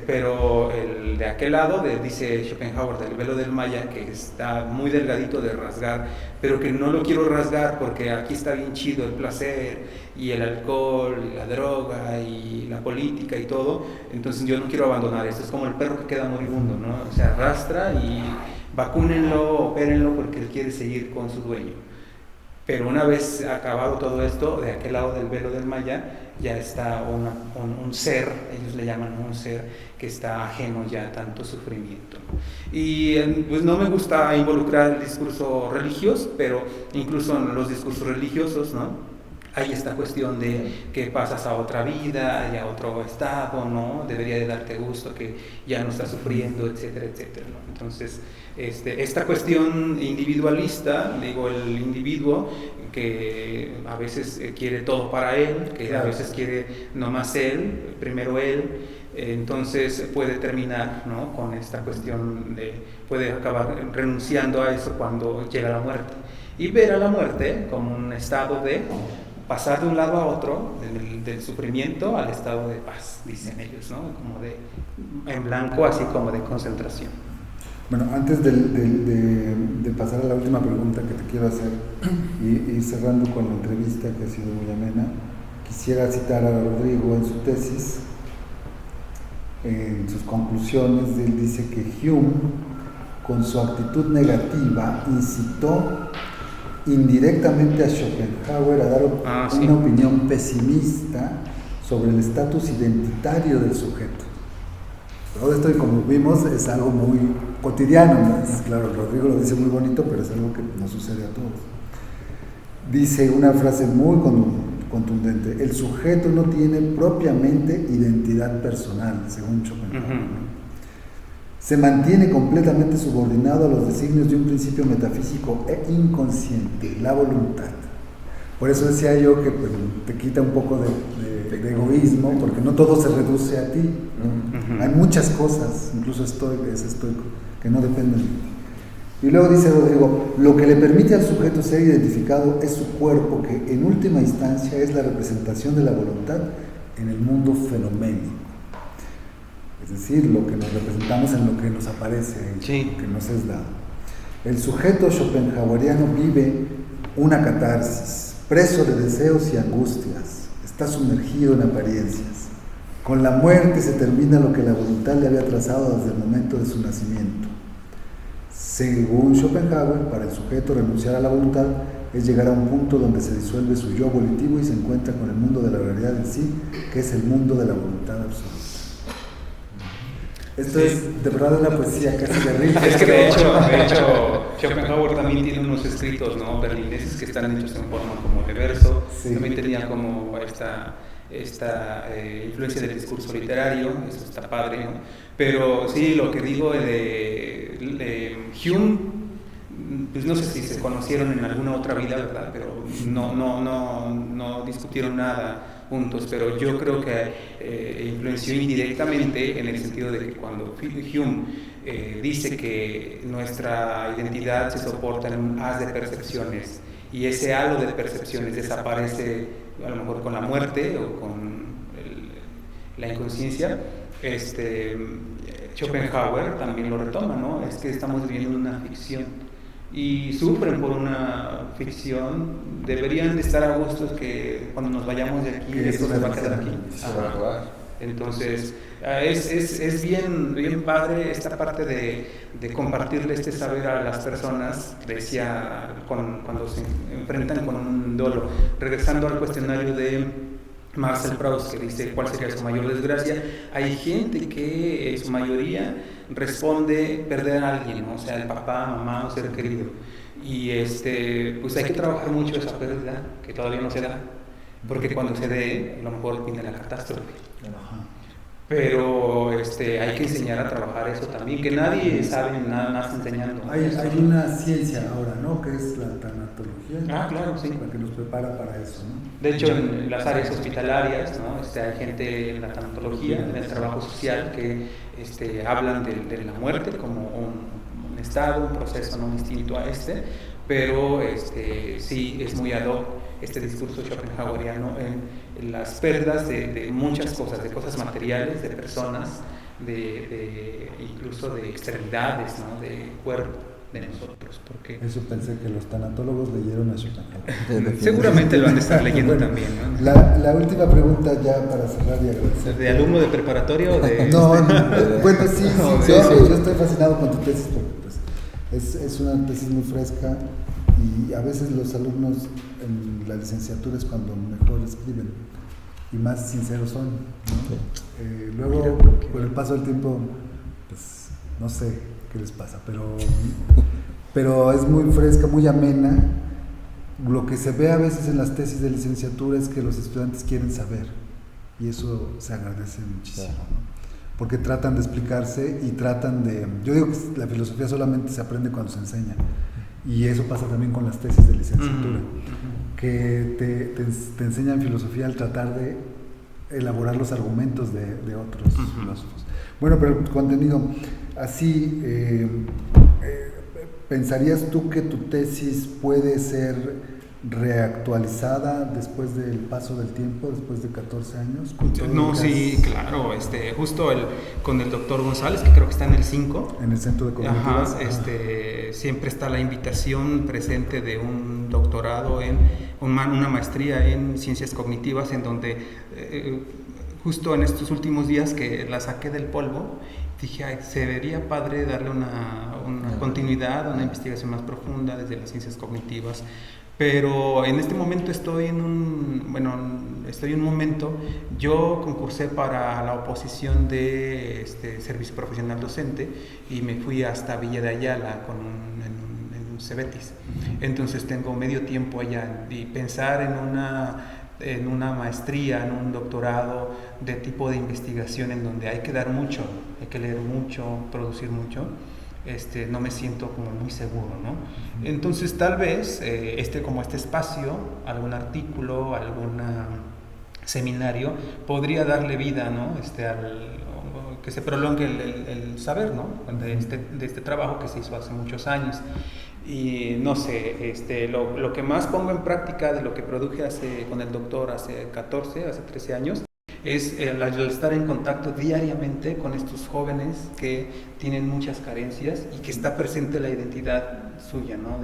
Pero el de aquel lado, dice Schopenhauer, del velo del Maya, que está muy delgadito de rasgar, pero que no lo quiero rasgar porque aquí está bien chido el placer y el alcohol y la droga y la política y todo, entonces yo no quiero abandonar esto. Es como el perro que queda moribundo, ¿no? Se arrastra y vacúnenlo, opérenlo porque él quiere seguir con su dueño. Pero una vez acabado todo esto, de aquel lado del velo del Maya, ya está un ser, ellos le llaman un ser que está ajeno ya a tanto sufrimiento. Y pues no me gusta involucrar el discurso religioso, pero incluso en los discursos religiosos, ¿no?, hay esta cuestión de que pasas a otra vida y a otro estado, ¿no? Debería de darte gusto que ya no estás sufriendo, etcétera, etcétera, ¿no? Entonces, esta cuestión individualista, digo, el individuo que a veces quiere todo para él, que a veces quiere nomás él, primero él, entonces puede terminar, ¿no?, con esta cuestión puede acabar renunciando a eso cuando llega la muerte. Y ver a la muerte como un estado pasar de un lado a otro, del sufrimiento al estado de paz, dicen ellos, ¿no? Como en blanco, así como de concentración. Bueno, antes de pasar a la última pregunta que te quiero hacer y cerrando con la entrevista que ha sido muy amena, quisiera citar a Rodrigo en su tesis, en sus conclusiones. Él dice que Hume, con su actitud negativa, incitó indirectamente a Schopenhauer a dar una opinión pesimista sobre el estatus identitario del sujeto. Todo esto, como vimos, es algo muy cotidiano, ¿no? Claro, Rodrigo lo dice muy bonito, pero es algo que nos sucede a todos. Dice una frase muy contundente: el sujeto no tiene propiamente identidad personal, según Schopenhauer. Se mantiene completamente subordinado a los designios de un principio metafísico e inconsciente, la voluntad. Por eso decía yo que pues, te quita un poco de egoísmo, porque no todo se reduce a ti, ¿no? Hay muchas cosas, incluso estoico, que no dependen de ti. Y luego dice Rodrigo: lo que le permite al sujeto ser identificado es su cuerpo, que en última instancia es la representación de la voluntad en el mundo fenoménico. Es decir, lo que nos representamos en lo que nos aparece, lo que nos es dado. El sujeto schopenhaueriano vive una catarsis, preso de deseos y angustias, está sumergido en apariencias. Con la muerte se termina lo que la voluntad le había trazado desde el momento de su nacimiento. Según Schopenhauer, para el sujeto renunciar a la voluntad es llegar a un punto donde se disuelve su yo volitivo y se encuentra con el mundo de la realidad en sí, que es el mundo de la voluntad absoluta. Esto es de verdad una poesía casi terrible. Es que de hecho Schopenhauer también tiene unos escritos, ¿no?, berlineses que están hechos en forma como de verso. También tenía como esta influencia del discurso literario, eso está padre, ¿no? Pero sí, lo que digo de Hume, pues no sé si se conocieron en alguna otra vida, ¿verdad? Pero no discutieron nada juntos, pero yo creo que influenció indirectamente, en el sentido de que cuando Hume dice que nuestra identidad se soporta en un haz de percepciones, y ese halo de percepciones desaparece a lo mejor con la muerte o con la inconsciencia, Schopenhauer también lo retoma, ¿no? Es que estamos viviendo una ficción y sufren por una ficción. Deberían de estar a gustos que cuando nos vayamos de aquí esto se va a quedar aquí. Entonces es bien padre esta parte de compartirle este saber a las personas, decía, cuando se enfrentan con un dolo. Regresando al cuestionario de Marcel Proust, que dice cuál sería su mayor desgracia, hay gente que en su mayoría responde perder a alguien, ¿no? O sea, el papá, mamá o ser querido, y pues hay que trabajar mucho esa pérdida que todavía no se da, porque cuando se dé, a lo mejor viene la catástrofe. Pero hay que enseñar a trabajar eso también, que nadie sabe nada más enseñando. Hay una ciencia ahora, ¿no?, que es la tanatología. Claro, sí. La que nos prepara para eso, ¿no? De hecho, en las áreas hospitalarias, ¿no?, hay gente en la tanatología, en el trabajo social, que hablan de la muerte como un estado, un proceso no distinto a pero sí es muy ad hoc este discurso schopenhaueriano en las pérdidas de muchas cosas, de cosas materiales, de personas, incluso de extremidades, ¿no?, de cuerpo de nosotros. Porque eso pensé que los tanatólogos leyeron a Schopenhauer. Seguramente lo han de estar leyendo también, ¿no? La última pregunta ya para cerrar y agradecer. ¿De alumno de preparatorio o de...? No, bueno, sí, yo estoy fascinado con tu tesis porque pues, es una tesis muy fresca, y a veces los alumnos en la licenciatura es cuando mejor escriben y más sinceros son, ¿no? Luego, con el paso del tiempo, pues no sé qué les pasa, pero es muy fresca, muy amena. Lo que se ve a veces en las tesis de licenciatura es que los estudiantes quieren saber, y eso se agradece muchísimo, ¿no? Porque tratan de explicarse y yo digo que la filosofía solamente se aprende cuando se enseña, y eso pasa también con las tesis de licenciatura, que te enseñan filosofía al tratar de elaborar los argumentos de otros filósofos. Bueno, pero el contenido, así, ¿pensarías tú que tu tesis puede ser reactualizada después del paso del tiempo, después de 14 años? No, sí, claro, justo con el doctor González, que creo que está en el 5. En el Centro de Cognitivas. Siempre está la invitación presente de un doctorado en una maestría en ciencias cognitivas, en donde justo en estos últimos días que la saqué del polvo, dije, ay, se vería padre darle una continuidad, una investigación más profunda desde las ciencias cognitivas. Pero en este momento estoy en un momento, yo concursé para la oposición de servicio profesional docente y me fui hasta Villa de Ayala en un Cebetis. Entonces tengo medio tiempo allá y pensar en una maestría, en un doctorado de tipo de investigación en donde hay que dar mucho, hay que leer mucho, producir mucho. No me siento como muy seguro, ¿no? Entonces tal vez como este espacio, algún artículo, algún seminario podría darle vida, ¿no? Que se prolongue el saber, ¿no? De este trabajo que se hizo hace muchos años. Y no sé, lo que más pongo en práctica de lo que produje con el doctor hace 13 años, es el estar en contacto diariamente con estos jóvenes que tienen muchas carencias y que está presente la identidad suya, ¿no?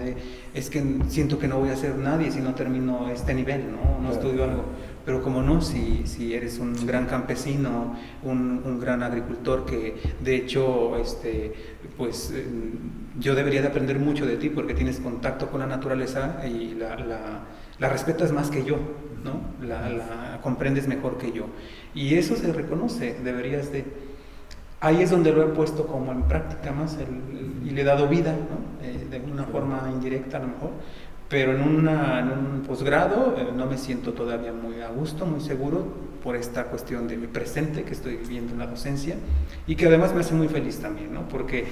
Es que siento que no voy a ser nadie si no termino este nivel, no estudio algo. Pero como no, si eres un gran campesino, un gran agricultor que de hecho, yo debería de aprender mucho de ti porque tienes contacto con la naturaleza y la respetas más que yo, ¿no? La comprendes mejor que yo. Y eso se reconoce, ahí es donde lo he puesto como en práctica más y le he dado vida, ¿no? De una forma indirecta a lo mejor. Pero en un posgrado no me siento todavía muy a gusto, muy seguro por esta cuestión de mi presente que estoy viviendo en la docencia y que además me hace muy feliz también, ¿no? Porque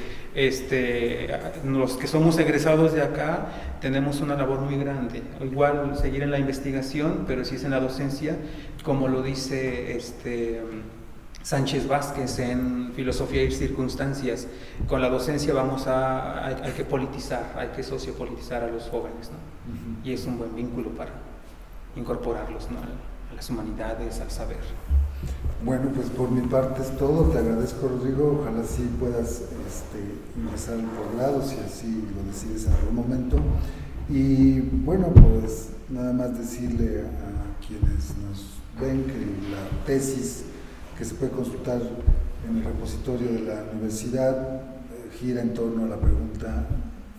los que somos egresados de acá tenemos una labor muy grande. Igual seguir en la investigación, pero si es en la docencia, como lo dice Sánchez Vázquez en Filosofía y Circunstancias, con la docencia hay que politizar, hay que sociopolitizar a los jóvenes, ¿no? Y es un buen vínculo para incorporarlos, ¿no? a las humanidades, al saber. Bueno, pues por mi parte es todo. Te agradezco, Rodrigo. Ojalá sí puedas ingresar al posgrado, si así lo decides en algún momento. Y bueno, pues nada más decirle a quienes nos ven que la tesis que se puede consultar en el repositorio de la universidad gira en torno a la pregunta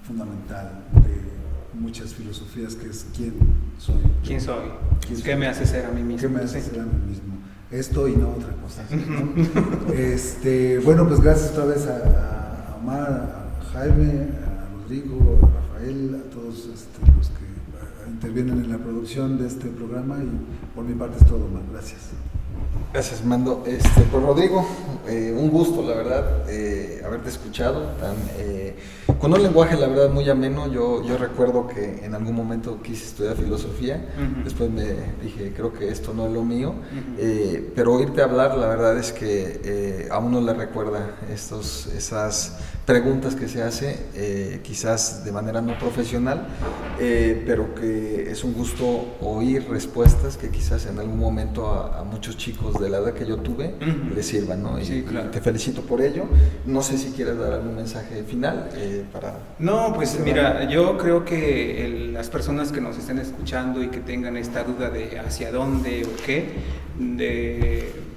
fundamental de muchas filosofías, que es ¿quién soy? ¿Quién soy? ¿Qué me hace ser a mí mismo? ¿Qué me hace ser a mí mismo? Esto y no otra cosa, ¿no? Bueno, pues gracias otra vez a Omar, a Jaime, a Rodrigo, a Rafael, a todos los que intervienen en la producción de este programa, y por mi parte es todo, Omar. Gracias. Gracias, Mando. Pues Rodrigo, un gusto, la verdad, haberte escuchado con un lenguaje, la verdad, muy ameno. Yo recuerdo que en algún momento quise estudiar filosofía, después me dije, creo que esto no es lo mío, pero oírte hablar, la verdad es que a uno le recuerda esas preguntas que se hace, quizás de manera no profesional, pero que es un gusto oír respuestas que quizás en algún momento a muchos chicos de la edad que yo tuve les sirvan, ¿no? Sí, claro. Y te felicito por ello. No sé si quieres dar algún mensaje final para... No, pues mira, yo creo que las personas que nos estén escuchando y que tengan esta duda de hacia dónde o qué,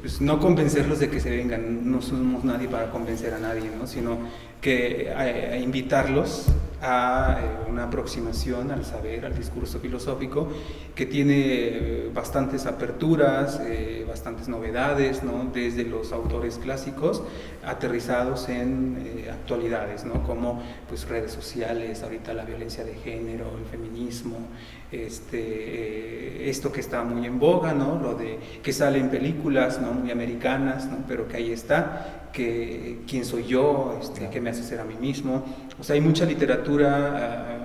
pues no convencerlos de que se vengan, no somos nadie para convencer a nadie, ¿no? Sino que a invitarlos a una aproximación al saber, al discurso filosófico, que tiene bastantes aperturas, bastantes novedades, ¿no? Desde los autores clásicos aterrizados en actualidades, ¿no? Como pues redes sociales, ahorita la violencia de género, el feminismo, esto que está muy en boga, ¿no? Lo de que sale en películas, ¿no? Muy americanas, ¿no? Pero que ahí está, que quién soy yo, qué me hace ser a mí mismo. O sea, hay mucha literatura,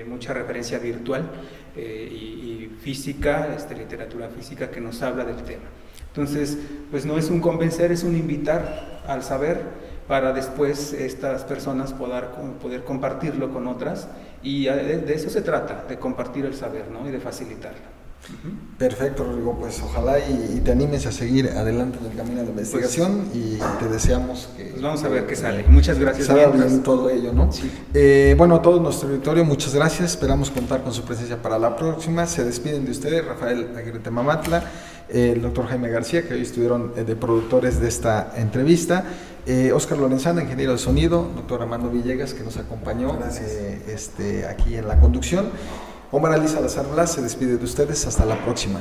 mucha referencia virtual y física, literatura física que nos habla del tema. Entonces, pues no es un convencer, es un invitar al saber, para después estas personas poder compartirlo con otras, y de eso se trata, de compartir el saber, ¿no? Y de facilitarlo. Perfecto, Rodrigo, pues ojalá y te animes a seguir adelante en el camino de la investigación, y te deseamos que... Pues vamos a ver qué sale. Muchas gracias. Salga bien todo ello, ¿no? Sí. Bueno, a todo nuestro auditorio, muchas gracias, esperamos contar con su presencia para la próxima. Se despiden de ustedes Rafael Aguirre Temamatla, el doctor Jaime García, que hoy estuvieron de productores de esta entrevista, Óscar Lorenzana, ingeniero de sonido, doctor Armando Villegas, que nos acompañó aquí en la conducción. Omar Ali Salazar Blas se despide de ustedes, hasta la próxima.